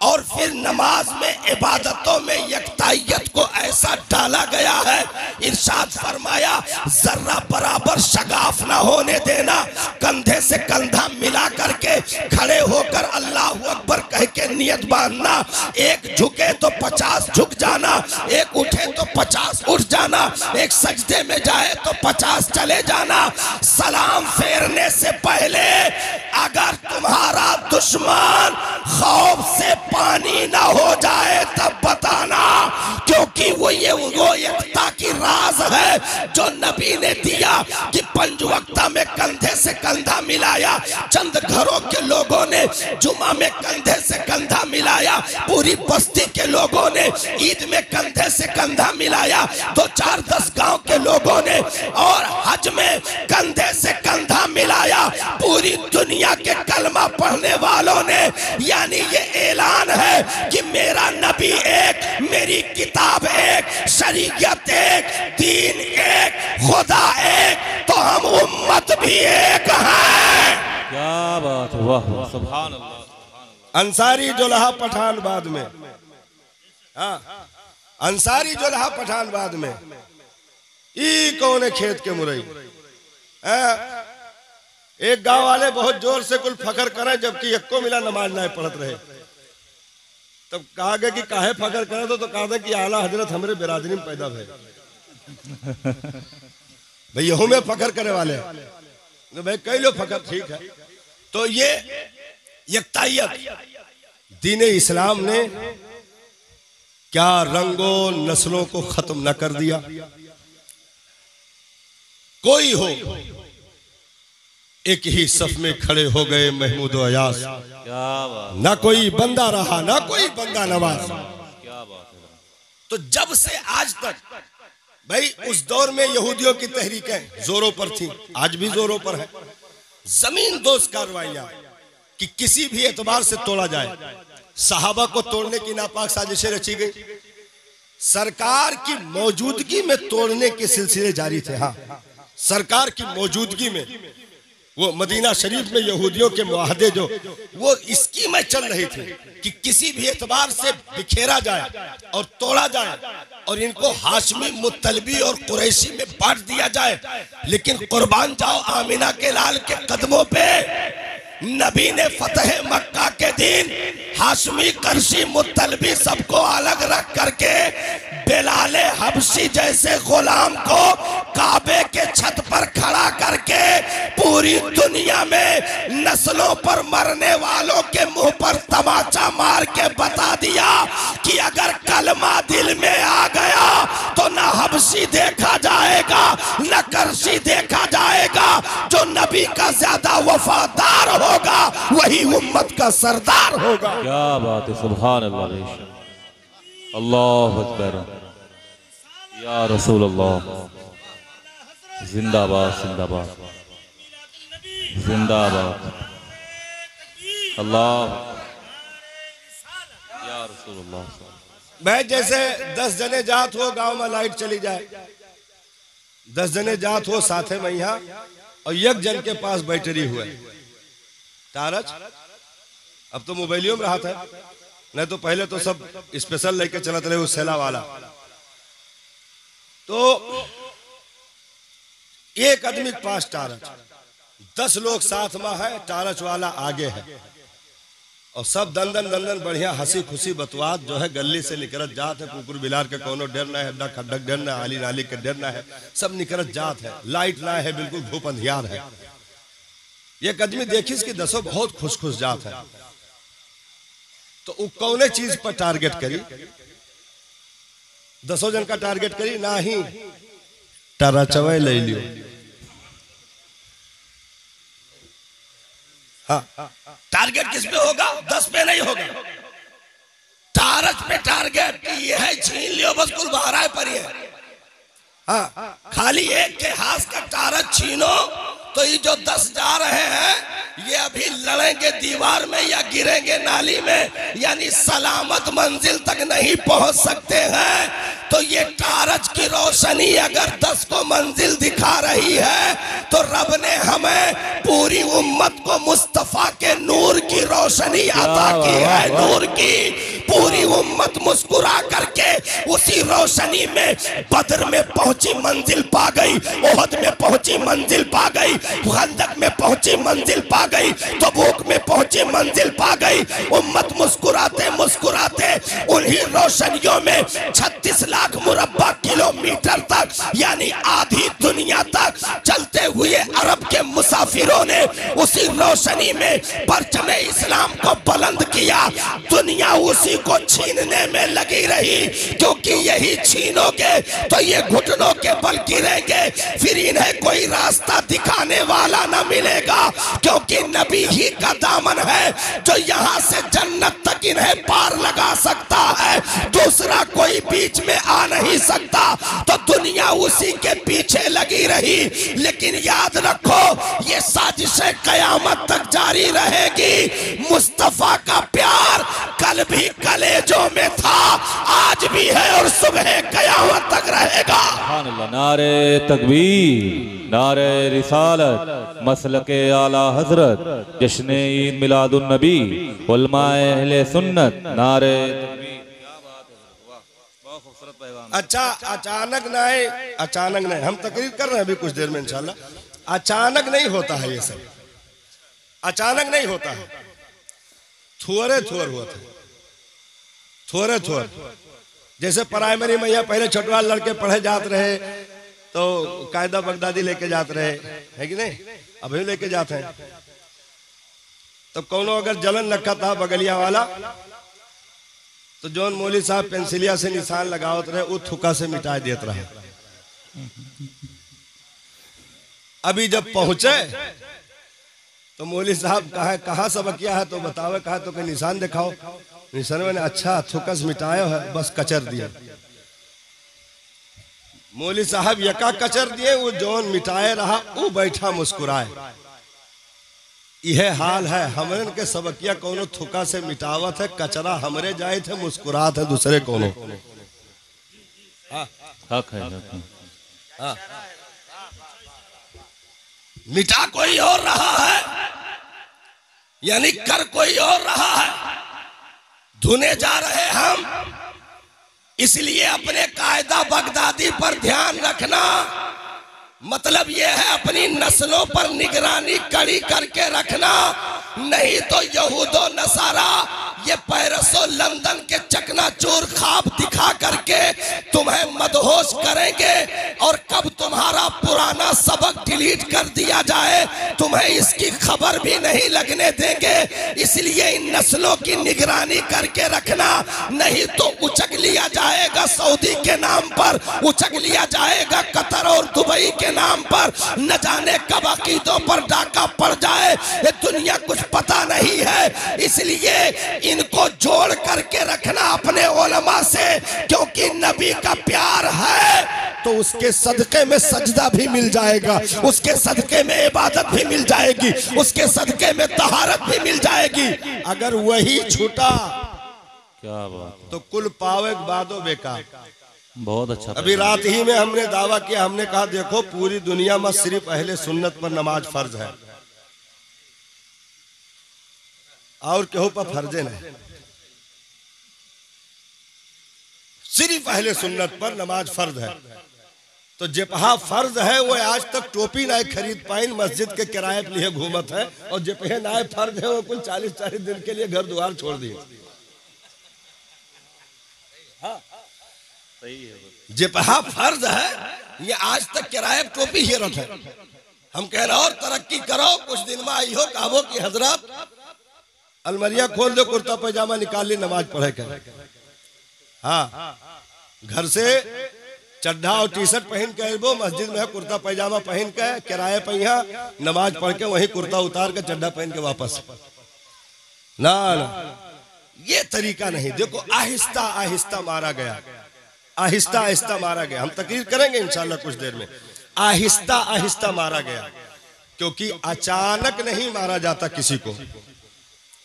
और फिर नमाज में इबादतों में यकताइयत को ऐसा डाला गया है। इरशाद फरमाया, जर्रा बराबर शगाफ ना होने देना, कंधे से कंधा मिला करके खड़े होकर अल्लाह अकबर कह के नियत बांधना। एक झुके तो 50 झुक जाना, एक उठे तो 50 उठ जाना, एक सजदे में जाए तो 50 चले जाना। सलाम फेरने से पहले अगर तुम्हारा दुश्मन खौफ से पानी ना हो जाए तब बताना, क्योंकि वो एकता की राज है जो नबी ने दिया कि 5 वक्ता में कंधे से कंधा मिलाया। चंद घरों के लोगों ने जुमा में कंधे से कंधा मिलाया, पूरी बस्ती के लोगों ने ईद में कंधे से कंधा मिलाया, 2-4-10 गांव के लोगों ने और हज में कंधे से कंधा मिलाया, पूरी दुनिया के कलमा पढ़ने वालों ने। यानी ये ऐलान है कि मेरा नबी एक, मेरी किताब एक, शरीयत एक, दीन एक, खुदा एक, तो हम उम्मत भी एक हैं। क्या बात है, वाह वाह, सुभान अल्लाह। अंसारी जोलहा पठान बाद में, हाँ, अंसारी जोलहा पठान बाद में, ई कौन है खेत के मुरई। एक गांव वाले बहुत जोर से कुल फखर करे जबकि एक को मिला नमाज ना पढ़त रहे। तब कहा गया कि काहे फखर करे तो कहा था कि आला हजरत हमारे बिरादरी में पैदा भय भाई, यहू में फखर करे वाले तो भाई कई लोग फखर, ठीक है। तो ये यकताइयत दीन इस्लाम ने क्या रंगों नस्लों को खत्म न कर दिया। कोई हो, एक ही सफ में खड़े हो गए महमूद और अयास। क्या बात, ना कोई बंदा रहा ना कोई बंदा नवाज। क्या बात है। तो जब से आज तक भाई उस दौर में यहूदियों की तहरीकें जोरों पर थी, आज भी जोरों पर है। जमीन दोष कार्रवाइयां कि किसी भी एतबार से तोड़ा जाए। सहाबा को तोड़ने की नापाक साजिशें रची गई, सरकार की मौजूदगी में तोड़ने के सिलसिले जारी थे। हाँ, सरकार की मौजूदगी में वो मदीना शरीफ में यहूदियों के मुआहदे जो वो स्कीमें चल रही थी कि किसी भी एतबार से बिखेरा जाए और तोड़ा जाए और इनको हाशमी, मुत्तलबी और कुरैशी में बांट दिया जाए। लेकिन कुर्बान जाओ आमिना के लाल के कदमों पे नबी ने फतह मक्का के दिन हाशमी, करशी, मुत्तलबी सबको अलग रख करके बिलाले हबशी जैसे गुलाम को काबे के छत पर खड़ा करके पूरी दुनिया में नस्लों पर मरने वालों के मुंह पर तमाचा मार के बता दिया कि अगर कलमा दिल में आ गया तो न हबशी देखा जाएगा न करशी देखा जाएगा। जो नबी का ज्यादा वफादार होगा वही उम्मत का सरदार होगा। क्या बात है, सुभान अल्लाह, अल्लाह अकबर, या रसूल अल्लाह, जिंदाबाद जिंदाबाद जिंदाबाद, अल्लाह, या रसूल अल्लाह। मैं जैसे 10 जने जात हो, गांव में लाइट चली जाए, 10 जने जात हो साथे में यहाँ और एक जन के पास बैटरी हुए टारच, अब तो मोबाइलियों में रहा था, नहीं तो पहले तो सब स्पेशल लेके चलते रहे उस सेला वाला। तो एक आदमी के पास टारच, 10 लोग साथ में है, टारच वाला आगे है और सब दंदन दंदन बढ़िया हंसी खुशी बतवात जो है गली से निकलत जात है। कुकुर बिलार के कोनो डर ना है, हड्डा खड्डक डर ना, आली नाली के डर ना है, सब निकलत जात है, लाइट ना है, बिल्कुल धूप अंधियार है। एक आदमी देखिस कि 10 बहुत खुश खुश जात है, तो वो कौने चीज पर टारगेट करी? 10 जन का टारगेट करी ना ही टारचवे ले लियो। हाँ, टारगेट किस पे होगा? 10 पे नहीं होगा, टारच पे टारगेट ये है, छीन लियो बस, कुल बाहर पर ही है। हाँ, खाली एक के हाथ का टारच छीनो तो ये जो 10 जा रहे हैं ये अभी लड़ेंगे दीवार में या गिरेंगे नाली में, यानी सलामत मंजिल तक नहीं पहुंच सकते हैं। तो ये टारच की रोशनी अगर 10 को मंजिल दिखा रही है तो रब ने हमें पूरी उम्मत को मुस्तफा के नूर की रोशनी अता की है। नूर की पूरी उम्मत मुस्कुरा करके उसी रोशनी में बदर में पहुंची मंजिल पा गई, ओहद में पहुंची मंजिल पा गई, खंदक में पहुंची मंजिल पा गई, तबूक में पहुंची मंजिल पा गई। उम्मत मुस्कुराते मुस्कुराते उन्हीं रोशनियों में 36 लाख मुरब्बा किलोमीटर तक यानी आधी दुनिया तक चलते हुए अरब के मुसाफिरों ने उसी रोशनी में परचम इस्लाम को बुलंद किया। दुनिया उसी को छीनने में लगी रही, क्योंकि यही छीनोगे तो ये घुटनों के बल गिरेंगे, फिर इन्हें कोई रास्ता दिखाने वाला न मिलेगा, क्योंकि नबी ही का दामन है जो यहाँ से जन्नत तक इन्हें पार लगा सकता है, दूसरा कोई बीच में आ नहीं सकता। तो दुनिया उसी के पीछे लगी रही, लेकिन याद रखो ये साजिशें कयामत तक जारी रहेगी। मुस्तफा का प्यार कल भी कलेजों में था, आज भी है और सुबह कयामत तक रहेगा। नारे तकबीर, नारे रिसालत, मसलके आला हजरत, जश्न ईद मिलादुन नबी, उलमाए अहले सुन्नत, नारे तकबीर। अच्छा, अचानक नहीं, हम तकरीर कर रहे हैं अभी कुछ देर में इंशाल्लाह। अचानक नहीं होता है ये सब, अचानक नहीं होता है, थोड़े थोड़ होता है, थोड़े थोड़। जैसे प्राइमरी में यहाँ पहले छोटवा लड़के पढ़े जाते रहे तो कायदा बगदादी लेके जाते रहे, है कि नहीं? अभी लेके जाते हैं। तो कौनो अगर जलन रखा था बगलिया वाला तो जौन मौली साहब पेंसिलिया से निशान लगावत रहे वो थुका से मिटा देते रहे। अभी जब पहुंचे तो मौली साहब कहा सबक किया है तो बतावे, कहा तो कि निशान दिखाओ। निशान मैंने अच्छा थुका से मिटाया है, बस कचर दिया। मौली साहब यका कचर दिए, वो जौन मिटाए रहा वो बैठा मुस्कुराए। यह हाल है हमरन के सबकिया कोनो थुका से मिटावत है, कचरा हमरे जाए थे मुस्कुरात है दूसरे कोनो। हक है। हाँ। मिटा कोई और रहा है, यानी कर कोई और रहा है, धुने जा रहे हम। इसलिए अपने कायदा बगदादी पर ध्यान रखना, मतलब यह है अपनी नस्लों पर निगरानी कड़ी करके रखना, नहीं तो यहूदो नसारा ये पेरिस और लंदन के चकनाचूर ख्वाब दिखा करके तुम्हें मदहोश करेंगे, और कब तुम्हारा पुराना सबक डिलीट कर दिया जाए तुम्हें इसकी खबर भी नहीं लगने देंगे। इसलिए इन नस्लों की निगरानी करके रखना, नहीं तो उचक लिया जाएगा सऊदी के नाम पर, उचक लिया जाएगा कतर और दुबई के नाम पर, न जाने कब अकीदों पर डाका पड़ जाए, ये दुनिया कुछ पता नहीं है। इसलिए इनको जोड़ करके रखना अपने उलमा से, क्योंकि नबी का प्यार है तो उसके सदके में सजदा भी मिल जाएगा, उसके सदके में इबादत भी मिल जाएगी, उसके सदके में तहारत भी मिल जाएगी। अगर वही छूटा क्या बात, तो कुल पावे बादो बेकार। बहुत अच्छा। अभी रात ही में हमने दावा किया, हमने कहा देखो पूरी दुनिया में सिर्फ अहले सुन्नत पर नमाज फर्ज है और केहू पर फर्जे नहीं, सिर्फ अहले सुन्नत पर नमाज फर्ज है। तो जेपहा फर्ज है वो आज तक टोपी ना खरीद पाइन, मस्जिद के किराए पे लिए घूमत है, और जेपहे ना फर्ज है वो कुल 40-40 दिन के लिए घर द्वार छोड़ दिए। हाँ सही है। जेपहा फर्ज है ये आज तक किराए पे टोपी ही रख है। हम कह रहे और तरक्की करो, कुछ दिन में आई हो काबो की हजरत अलमरिया खोल दो, कुर्ता पैजामा निकाल ली, नमाज पढ़े कर। हाँ, घर से चड्ढा और टी शर्ट पहन के अबो, मस्जिद में कुर्ता पैजामा पहन के किराए पे यहाँ नमाज पढ़ के वहीं कुर्ता उतार के चड्ढा पहन के वापस। ना ना, ये तरीका नहीं। देखो आहिस्ता आहिस्ता मारा गया, आहिस्ता आहिस्ता मारा गया। हम तकरीर करेंगे इंशाल्लाह कुछ देर में। आहिस्ता आहिस्ता मारा गया, क्योंकि अचानक नहीं मारा जाता किसी को।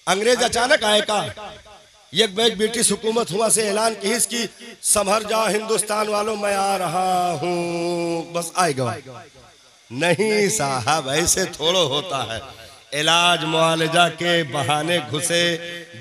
अंग्रेज अचानक आए का, एक बैच ब्रिटिश हुकूमत हुआ से ऐलान की इसकी संभर जाओ हिंदुस्तान वालों मैं आ रहा हूं, बस आएगा। नहीं साहब, ऐसे थोड़ो होता है। इलाज मुआलजा के बहाने घुसे,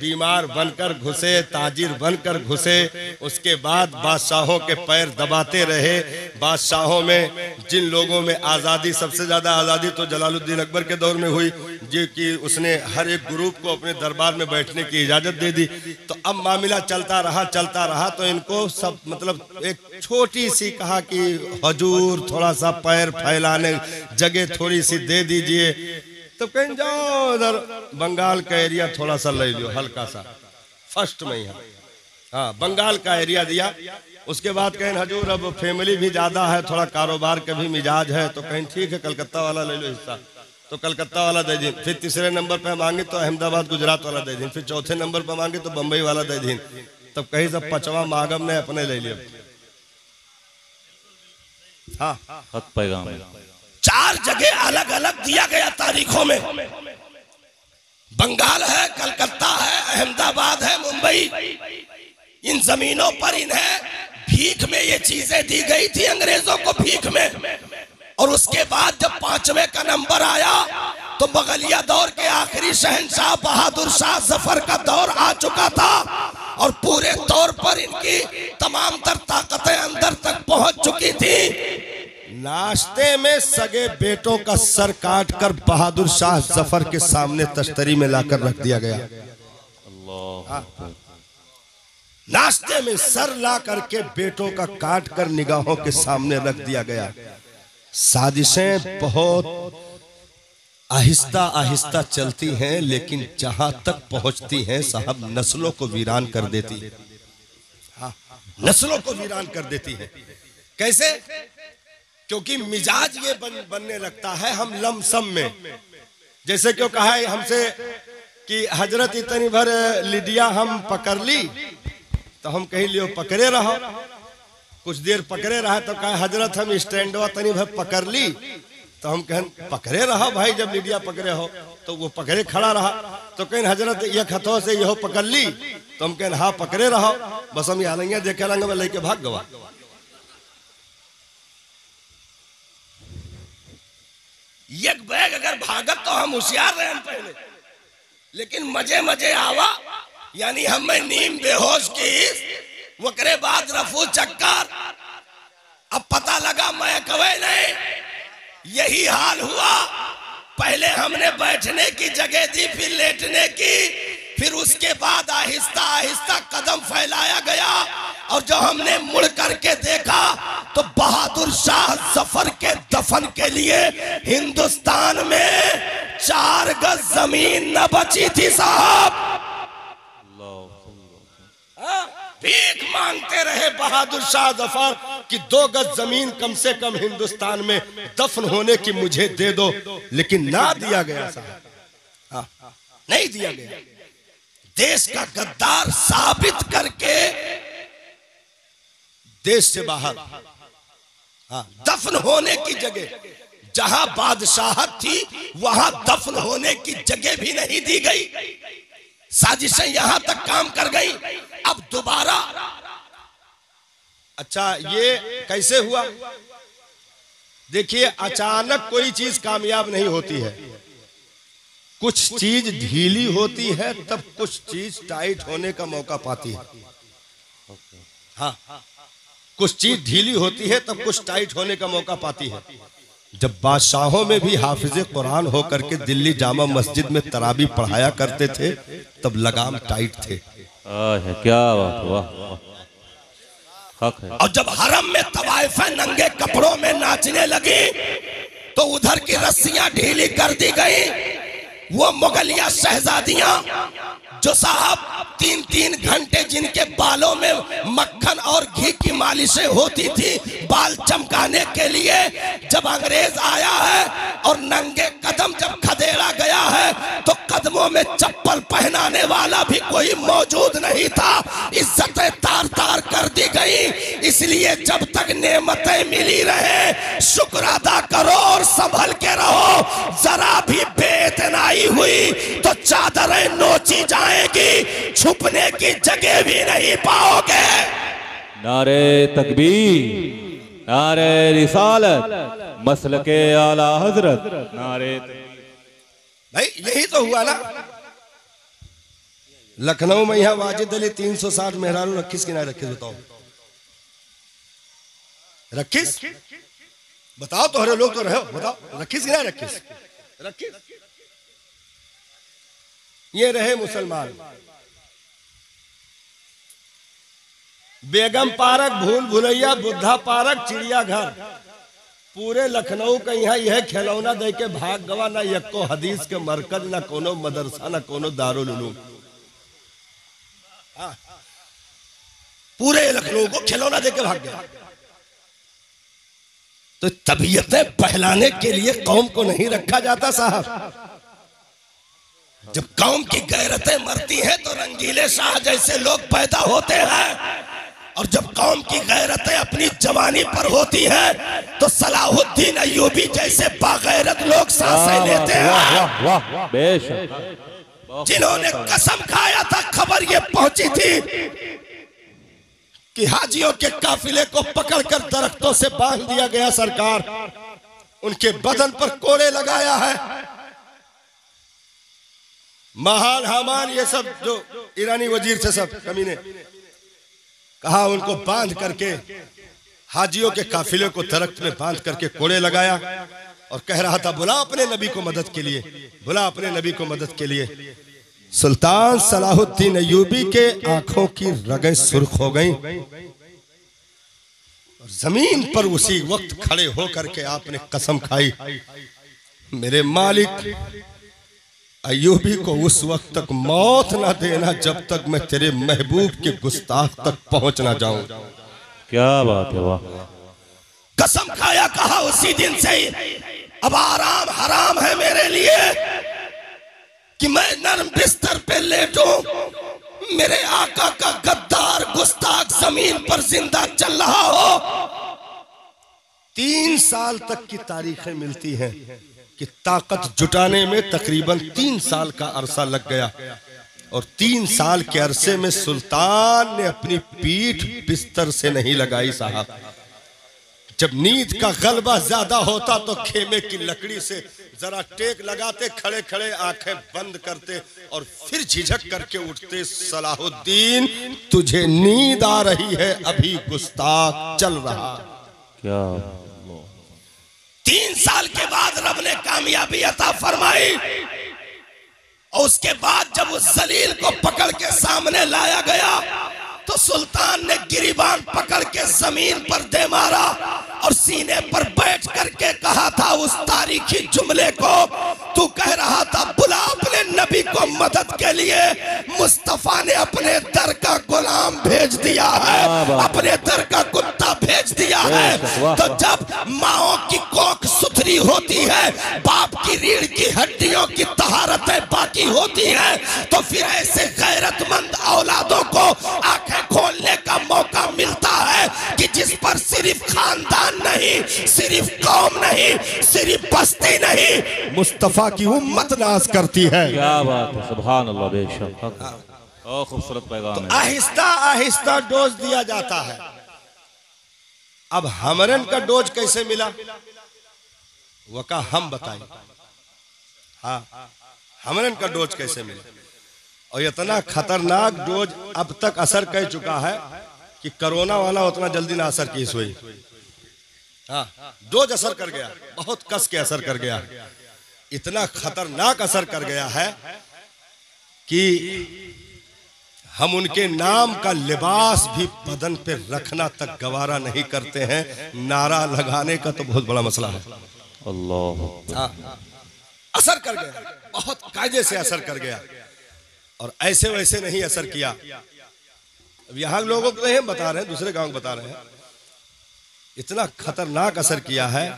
बीमार बनकर घुसे, ताजिर बनकर घुसे, उसके बाद बादशाहों के पैर दबाते रहे। बादशाहों में जिन लोगों में आज़ादी, सबसे ज़्यादा आज़ादी तो जलालुद्दीन अकबर के दौर में हुई, जो कि उसने हर एक ग्रुप को अपने दरबार में बैठने की इजाज़त दे दी। तो अब मामला चलता रहा तो इनको सब मतलब एक छोटी सी कहा कि हजूर थोड़ा सा पैर फैलाने जगह थोड़ी सी दे दीजिए। तो कहीं जाओ उधर बंगाल का एरिया थोड़ा सा ले लो, हल्का सा फर्स्ट में ही। हाँ, बंगाल का एरिया दिया। उसके बाद कहीं हजूर अब फैमिली भी ज्यादा है, थोड़ा कारोबार का भी मिजाज है, तो कहीं ठीक है कलकत्ता वाला ले लो हिस्सा, तो कलकत्ता वाला दे दी। फिर तीसरे नंबर पे मांगे तो अहमदाबाद गुजरात वाला दे दी। फिर चौथे नंबर पे मांगे तो बम्बई वाला दे दी। तब कहीं सब पचवा मागम ने अपने ले लिया। हाँ, हक पैगाम। 4 जगह अलग अलग दिया गया तारीखों में। बंगाल है, कलकत्ता है, अहमदाबाद है, मुंबई। इन जमीनों पर इन्हें भीख में ये चीजें दी गई थी, अंग्रेजों को भीख में। और उसके बाद जब 5वें का नंबर आया तो मुगलिया दौर के आखिरी शहंशाह बहादुर शाह जफर का दौर आ चुका था, और पूरे तौर पर इनकी तमाम तर ताकतें अंदर तक पहुंच चुकी थी। नाश्ते में सगे बेटों का सर काट कर बहादुर शाह जफर के सामने तश्तरी में लाकर रख दिया गया। अल्लाह। नाश्ते में सर ला करके बेटों का काट कर निगाहों के सामने रख दिया गया। साजिशें बहुत आहिस्ता आहिस्ता चलती हैं, लेकिन जहां तक पहुंचती हैं साहब नस्लों को वीरान कर देती है। हाँ, नस्लों को वीरान कर देती है। कैसे? क्योंकि मिजाज ये बनने लगता है हम लमसम में। जैसे क्यों कहा है हमसे कि हजरत इतनी भर लिडिया हम पकड़ ली, तो हम कहीं लियो पकड़े रहो। कुछ देर पकड़े रहा तो कहा हजरत हम स्टैंडवा तनी भर पकड़ ली, तो हम कहें पकड़े रहो भाई जब लिडिया पकड़े हो। तो वो पकड़े खड़ा रहा। तो कहीं हजरत एक हथों से यहो पकड़ ली, तो हम कहें हाँ पकड़े रहो, बस हम यहाँ देखे रंग में लेके भाग गवा। एक बैग अगर भागत तो हम होशियार रहे पहले, लेकिन मजे मजे आवा, यानी हमें नींद बेहोश की, वकरे बाद रफू चक्कर। अब पता लगा मैं कवे नहीं, यही हाल हुआ। पहले हमने बैठने की जगह दी, फिर लेटने की, फिर उसके बाद आहिस्ता आहिस्ता कदम फैलाया गया। और जो हमने मुड़ करके देखा तो बहादुर शाह जफर के दफन के लिए हिंदुस्तान में 4 गज जमीन न बची थी साहब। भीख मांगते रहे बहादुर शाह जफर कि 2 गज जमीन कम से कम हिंदुस्तान में दफन होने की मुझे दे दो, लेकिन ना दिया गया साहब, नहीं दिया गया। देश का गद्दार साबित करके देश से बाहर, दफन होने की जगह, जहां बादशाहत थी वहां दफन होने की जगह भी नहीं दी गई। साजिशें यहां तक काम कर गई। अब दोबारा, अच्छा ये कैसे हुआ? देखिए, अचानक कोई चीज कामयाब नहीं होती है। कुछ चीज ढीली होती है तब कुछ चीज टाइट होने का मौका पाती है। हाँ, कुछ चीज ढीली होती है तब कुछ टाइट होने का मौका पाती है। जब बादशाहों में भी हाफिज कुरान होकर के दिल्ली जामा मस्जिद में तराबी पढ़ाया करते थे, तब लगाम टाइट थे। क्या बात, वाह हक है। और जब हरम में तवाइफे नंगे कपड़ों में नाचने लगी तो उधर की रस्सियां ढीली कर दी गई। वो मुगलिया शहजादियां जो साहब 3-3 घंटे जिनके बालों में मक्खन और घी की मालिशें होती थी बाल चमकाने के लिए, जब अंग्रेज आया है और नंगे कदम जब खदेड़ा गया है तो कदमों में चप्पल पहनाने वाला भी कोई मौजूद नहीं था। इज्जतें तार तार कर दी गई। इसलिए जब तक नेमतें मिली रहे शुक्र अदा करो और संभल के रहो। जरा भी बेइतनाई हुई तो चादरें नोची जाएगी, छुपने की जगह भी नहीं पाओगे। नारे तकबीर, नारे रिसालत, मसलके आला हजरत, नारे। भाई यही तो हुआ ना। लखनऊ में यहाँ वाजिद अली 360 मेहरारू रखीस कि ना रखीस? बताओ, रखीस? बताओ तो, हरे लोग तो रहे हो, बताओ रखीस कि ना रखीस? रखीस। ये रहे मुसलमान। बेगम पार्क, भूल भुलैया, बुद्धा पार्क, चिड़ियाघर, पूरे लखनऊ का यहाँ यह खिलौना दे के भाग गवा। ना यक्को हदीस के मरकज, ना कोनो मदरसा, ना कोनो दारुल उलूम। पूरे लखनऊ को खिलौना दे के भाग गया। तो तबीयतें बहलाने के लिए कौम को नहीं रखा जाता साहब। जब कौम की गैरतें मरती हैं तो रंगीले शाह जैसे लोग पैदा होते हैं, और जब कौम की गैरतें अपनी जवानी पर होती हैं तो सलाहुद्दीन अय्यूबी जैसे बागैरत लोग सांसें लेते हैं। बेशक, जिन्होंने कसम खाया था, खबर ये पहुंची थी कि हाजियों के काफिले को पकड़कर दरख्तों से बांध दिया गया, सरकार उनके बदन पर कोड़े लगाया है। महान हामान ये सब जो ईरानी वजीर से सब कमीने, कहा उनको बांध करके हाजियों के काफिले को दरख्त में बांध करके कोड़े लगाया और कह रहा था बुला अपने नबी को मदद के लिए, बुला अपने नबी को मदद के लिए। सुल्तान सलाहुद्दीन अय्यूबी के आंखों की रगें सुर्ख हो गईं और जमीन पर उसी वक्त खड़े होकर के आपने कसम खाई, मेरे मालिक अय्यूबी को उस वक्त तक मौत ना देना जब तक मैं तेरे महबूब के गुस्ताख तक पहुंच ना जाऊं। क्या बात है, वाह। कसम खाया, कहा उसी दिन से अब आराम हराम है मेरे लिए कि मैं नर्म बिस्तर पे लेटूं, मेरे आका का गद्दार गुस्ताख जमीन पर जिंदा चल रहा हो। 3 साल तक की तारीखें मिलती हैं कि ताकत जुटाने में तकरीबन 3 साल का अरसा लग गया और 3 साल के अरसे में सुल्तान ने अपनी पीठ बिस्तर से नहीं लगाई साहब। जब नींद का गलबा ज्यादा होता तो खेमे की लकड़ी से जरा टेक लगाते, खड़े खड़े आंखें बंद करते और फिर झिझक करके उठते, सलाहुद्दीन तुझे नींद आ रही है, अभी गुस्ताख चल रहा। क्या 3 साल के बाद रब ने कामयाबी अता फरमाई और उसके बाद जब उस जलील को पकड़ के सामने लाया गया तो सुल्तान ने गिरीबान पकड़ के जमीन पर दे मारा और सीने पर बैठ करके कहा था उस तारीखी जुमले को। तू कह रहा था बुला अपने नबी को मदद के लिए, मुस्तफा ने अपने दर का गुलाम भेज दिया है, अपने दर का कुत्ता भेज दिया है। तो जब माओ की कोख सुथरी होती है, बाप की रीढ़ की हड्डियों की तहारतें बाकी होती हैं, तो फिर ऐसे गैरतमंद औलादों को आंखें खोलने का मौका मिलता है कि जिस पर सिर्फ खानदान नहीं, सिर्फ कौम नहीं, सिर्फ बस्ती नहीं, मुस्तफा की उम्मत नाज करती है। क्या बात है, सुभान अल्लाह, बेशक बहुत खूबसूरत पैगाम है। आहिस्ता आहिस्ता डोज दिया जाता है। अब हमरन का डोज कैसे मिला वो का हम बताएं। हाँ, हमरन का डोज कैसे मिला और इतना खतरनाक डोज अब तक असर कर चुका है कि कोरोना वाला उतना जल्दी ना असर की हुई। हाँ, डोज असर कर गया, बहुत कस के असर कर गया, इतना खतरनाक असर कर गया है कि हम उनके नाम का लिबास भी बदन पे रखना तक गवारा नहीं करते हैं। नारा लगाने का तो बहुत बड़ा मसला है। अल्लाह, हाँ, असर कर गया, बहुत कायदे से असर कर गया और ऐसे वैसे नहीं असर किया। अब यहाँ लोगों को नहीं बता रहे हैं, दूसरे गांव को बता रहे हैं, इतना खतरनाक असर किया है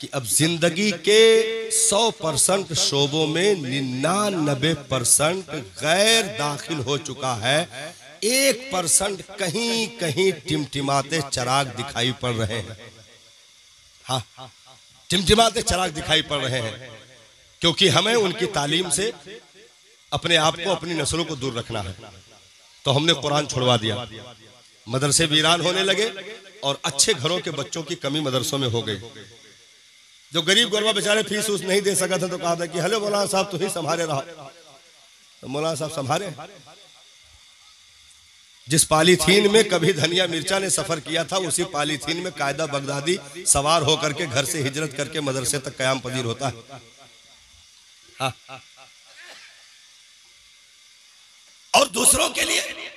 कि अब जिंदगी के 100% शोबों में 99% गैर दाखिल हो चुका है। 1% कहीं कहीं टिमटिमाते चिराग दिखाई पड़ रहे हैं। हाँ, टिमटिमाते चिराग दिखाई पड़ रहे हैं क्योंकि हमें उनकी तालीम से अपने आप को, अपनी नस्लों को दूर रखना है। तो हमने कुरान छुड़वा दिया, मदरसे वीरान होने लगे और अच्छे घरों के बच्चों की कमी मदरसों में हो गई। जो गरीब गुरबा बेचारे फीस उस नहीं दे सका था तो कहा था कि हेलो मौलाना साहब तुम ही संभाले रहो। तो मौलाना साहब संभाले। जिस पॉलीथीन में कभी धनिया मिर्चा ने सफर किया था, उसी पॉलीथीन में कायदा बगदादी सवार होकर के घर से हिजरत करके मदरसे तक कयाम पजीर होता है। हाँ। और दूसरों के लिए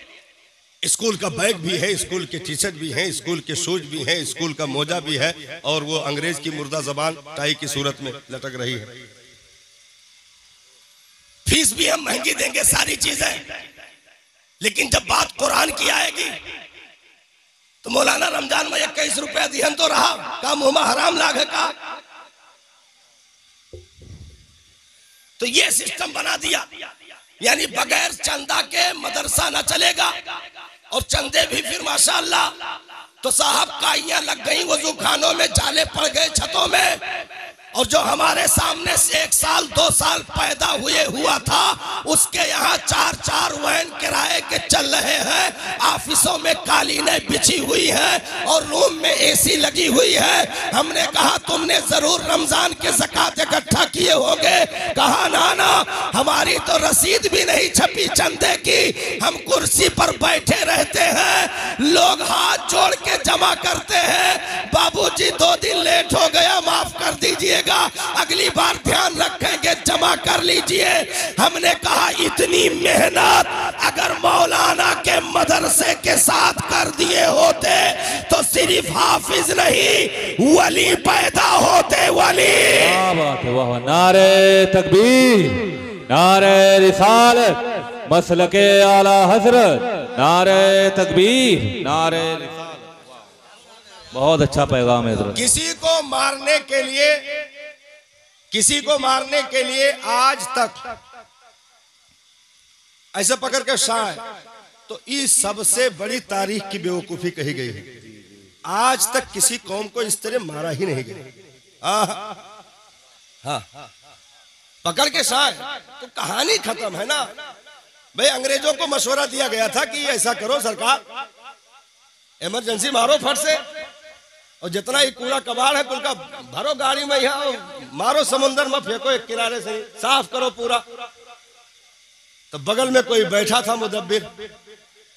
स्कूल का बैग भी है, स्कूल के टी शर्ट भी हैं, स्कूल के शूज भी हैं, स्कूल का मोजा भी है और वो अंग्रेज की मुर्दा जबान टाई की सूरत में लटक रही है। फीस भी हम महंगी देंगे, सारी चीजें, लेकिन जब बात कुरान की आएगी तो मौलाना रमजान में 21 रुपया दिहन तो रहा का मुंह में हराम लागे का। तो ये सिस्टम बना दिया, यानी बगैर चंदा के मदरसा न चलेगा और चंदे भी फिर माशाअल्लाह। तो साहब काइयां लग गई वजू खानों में, जाले पड़ गए छतों में, और जो हमारे सामने से 1 साल 2 साल पैदा हुआ था उसके यहाँ 4-4 वैन किराए के चल रहे हैं। ऑफिसों में कालीनें बिछी हुई हैं और रूम में एसी लगी हुई है। हमने कहा तुमने जरूर रमजान के ज़कात इकट्ठा किए होंगे। कहा ना, हमारी तो रसीद भी नहीं छपी चंदे की, हम कुर्सी पर बैठे रहते हैं, लोग हाथ जोड़ के जमा करते हैं। बाबूजी 2 दिन लेट हो गया, माफ कर दीजिए, अगली बार ध्यान रखेंगे, जमा कर लीजिए। हमने कहा इतनी मेहनत अगर मौलाना के मदरसे के साथ कर दिए होते तो सिर्फ हाफिज नहीं वली पैदा होते। वली, क्या बात है, वाह, नारे तकबीर, नारे रिसालत, मसलके आला हजरत, नारे तकबीर, नारे रिसालत। बहुत अच्छा पैगाम है। किसी को मारने के लिए आज तक ऐसा पकड़ के शाय तो इस सबसे बड़ी तारीख की बेवकूफी कही गई है। आज तक किसी कौम को इस तरह मारा ही नहीं गया। हाँ, पकड़ के साए तो कहानी खत्म है ना भाई। अंग्रेजों को मशवरा दिया गया था कि ऐसा करो सरकार, इमरजेंसी मारो फट से, और जितना ही कूड़ा कबाड़ है कुल का भरो गाड़ी में, यहाँ मारो समुंदर में फेंको, एक किनारे से साफ करो पूरा। तो बगल में कोई बैठा था मुदब्बिर,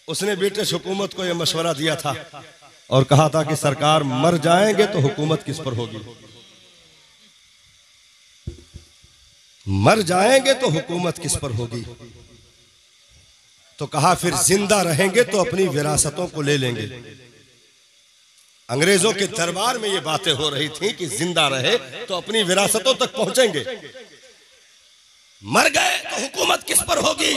उसने ब्रिटिश हुकूमत को यह मशवरा दिया था और कहा था कि सरकार मर जाएंगे तो हुकूमत किस पर होगी, मर जाएंगे तो हुकूमत किस पर होगी। तो कहा फिर जिंदा रहेंगे तो अपनी विरासतों को ले लेंगे। अंग्रेजों के दरबार में ये बातें हो रही थी कि जिंदा रहे तो अपनी विरासतों तक पहुंचेंगे, मर गए तो हुकूमत किस पर होगी।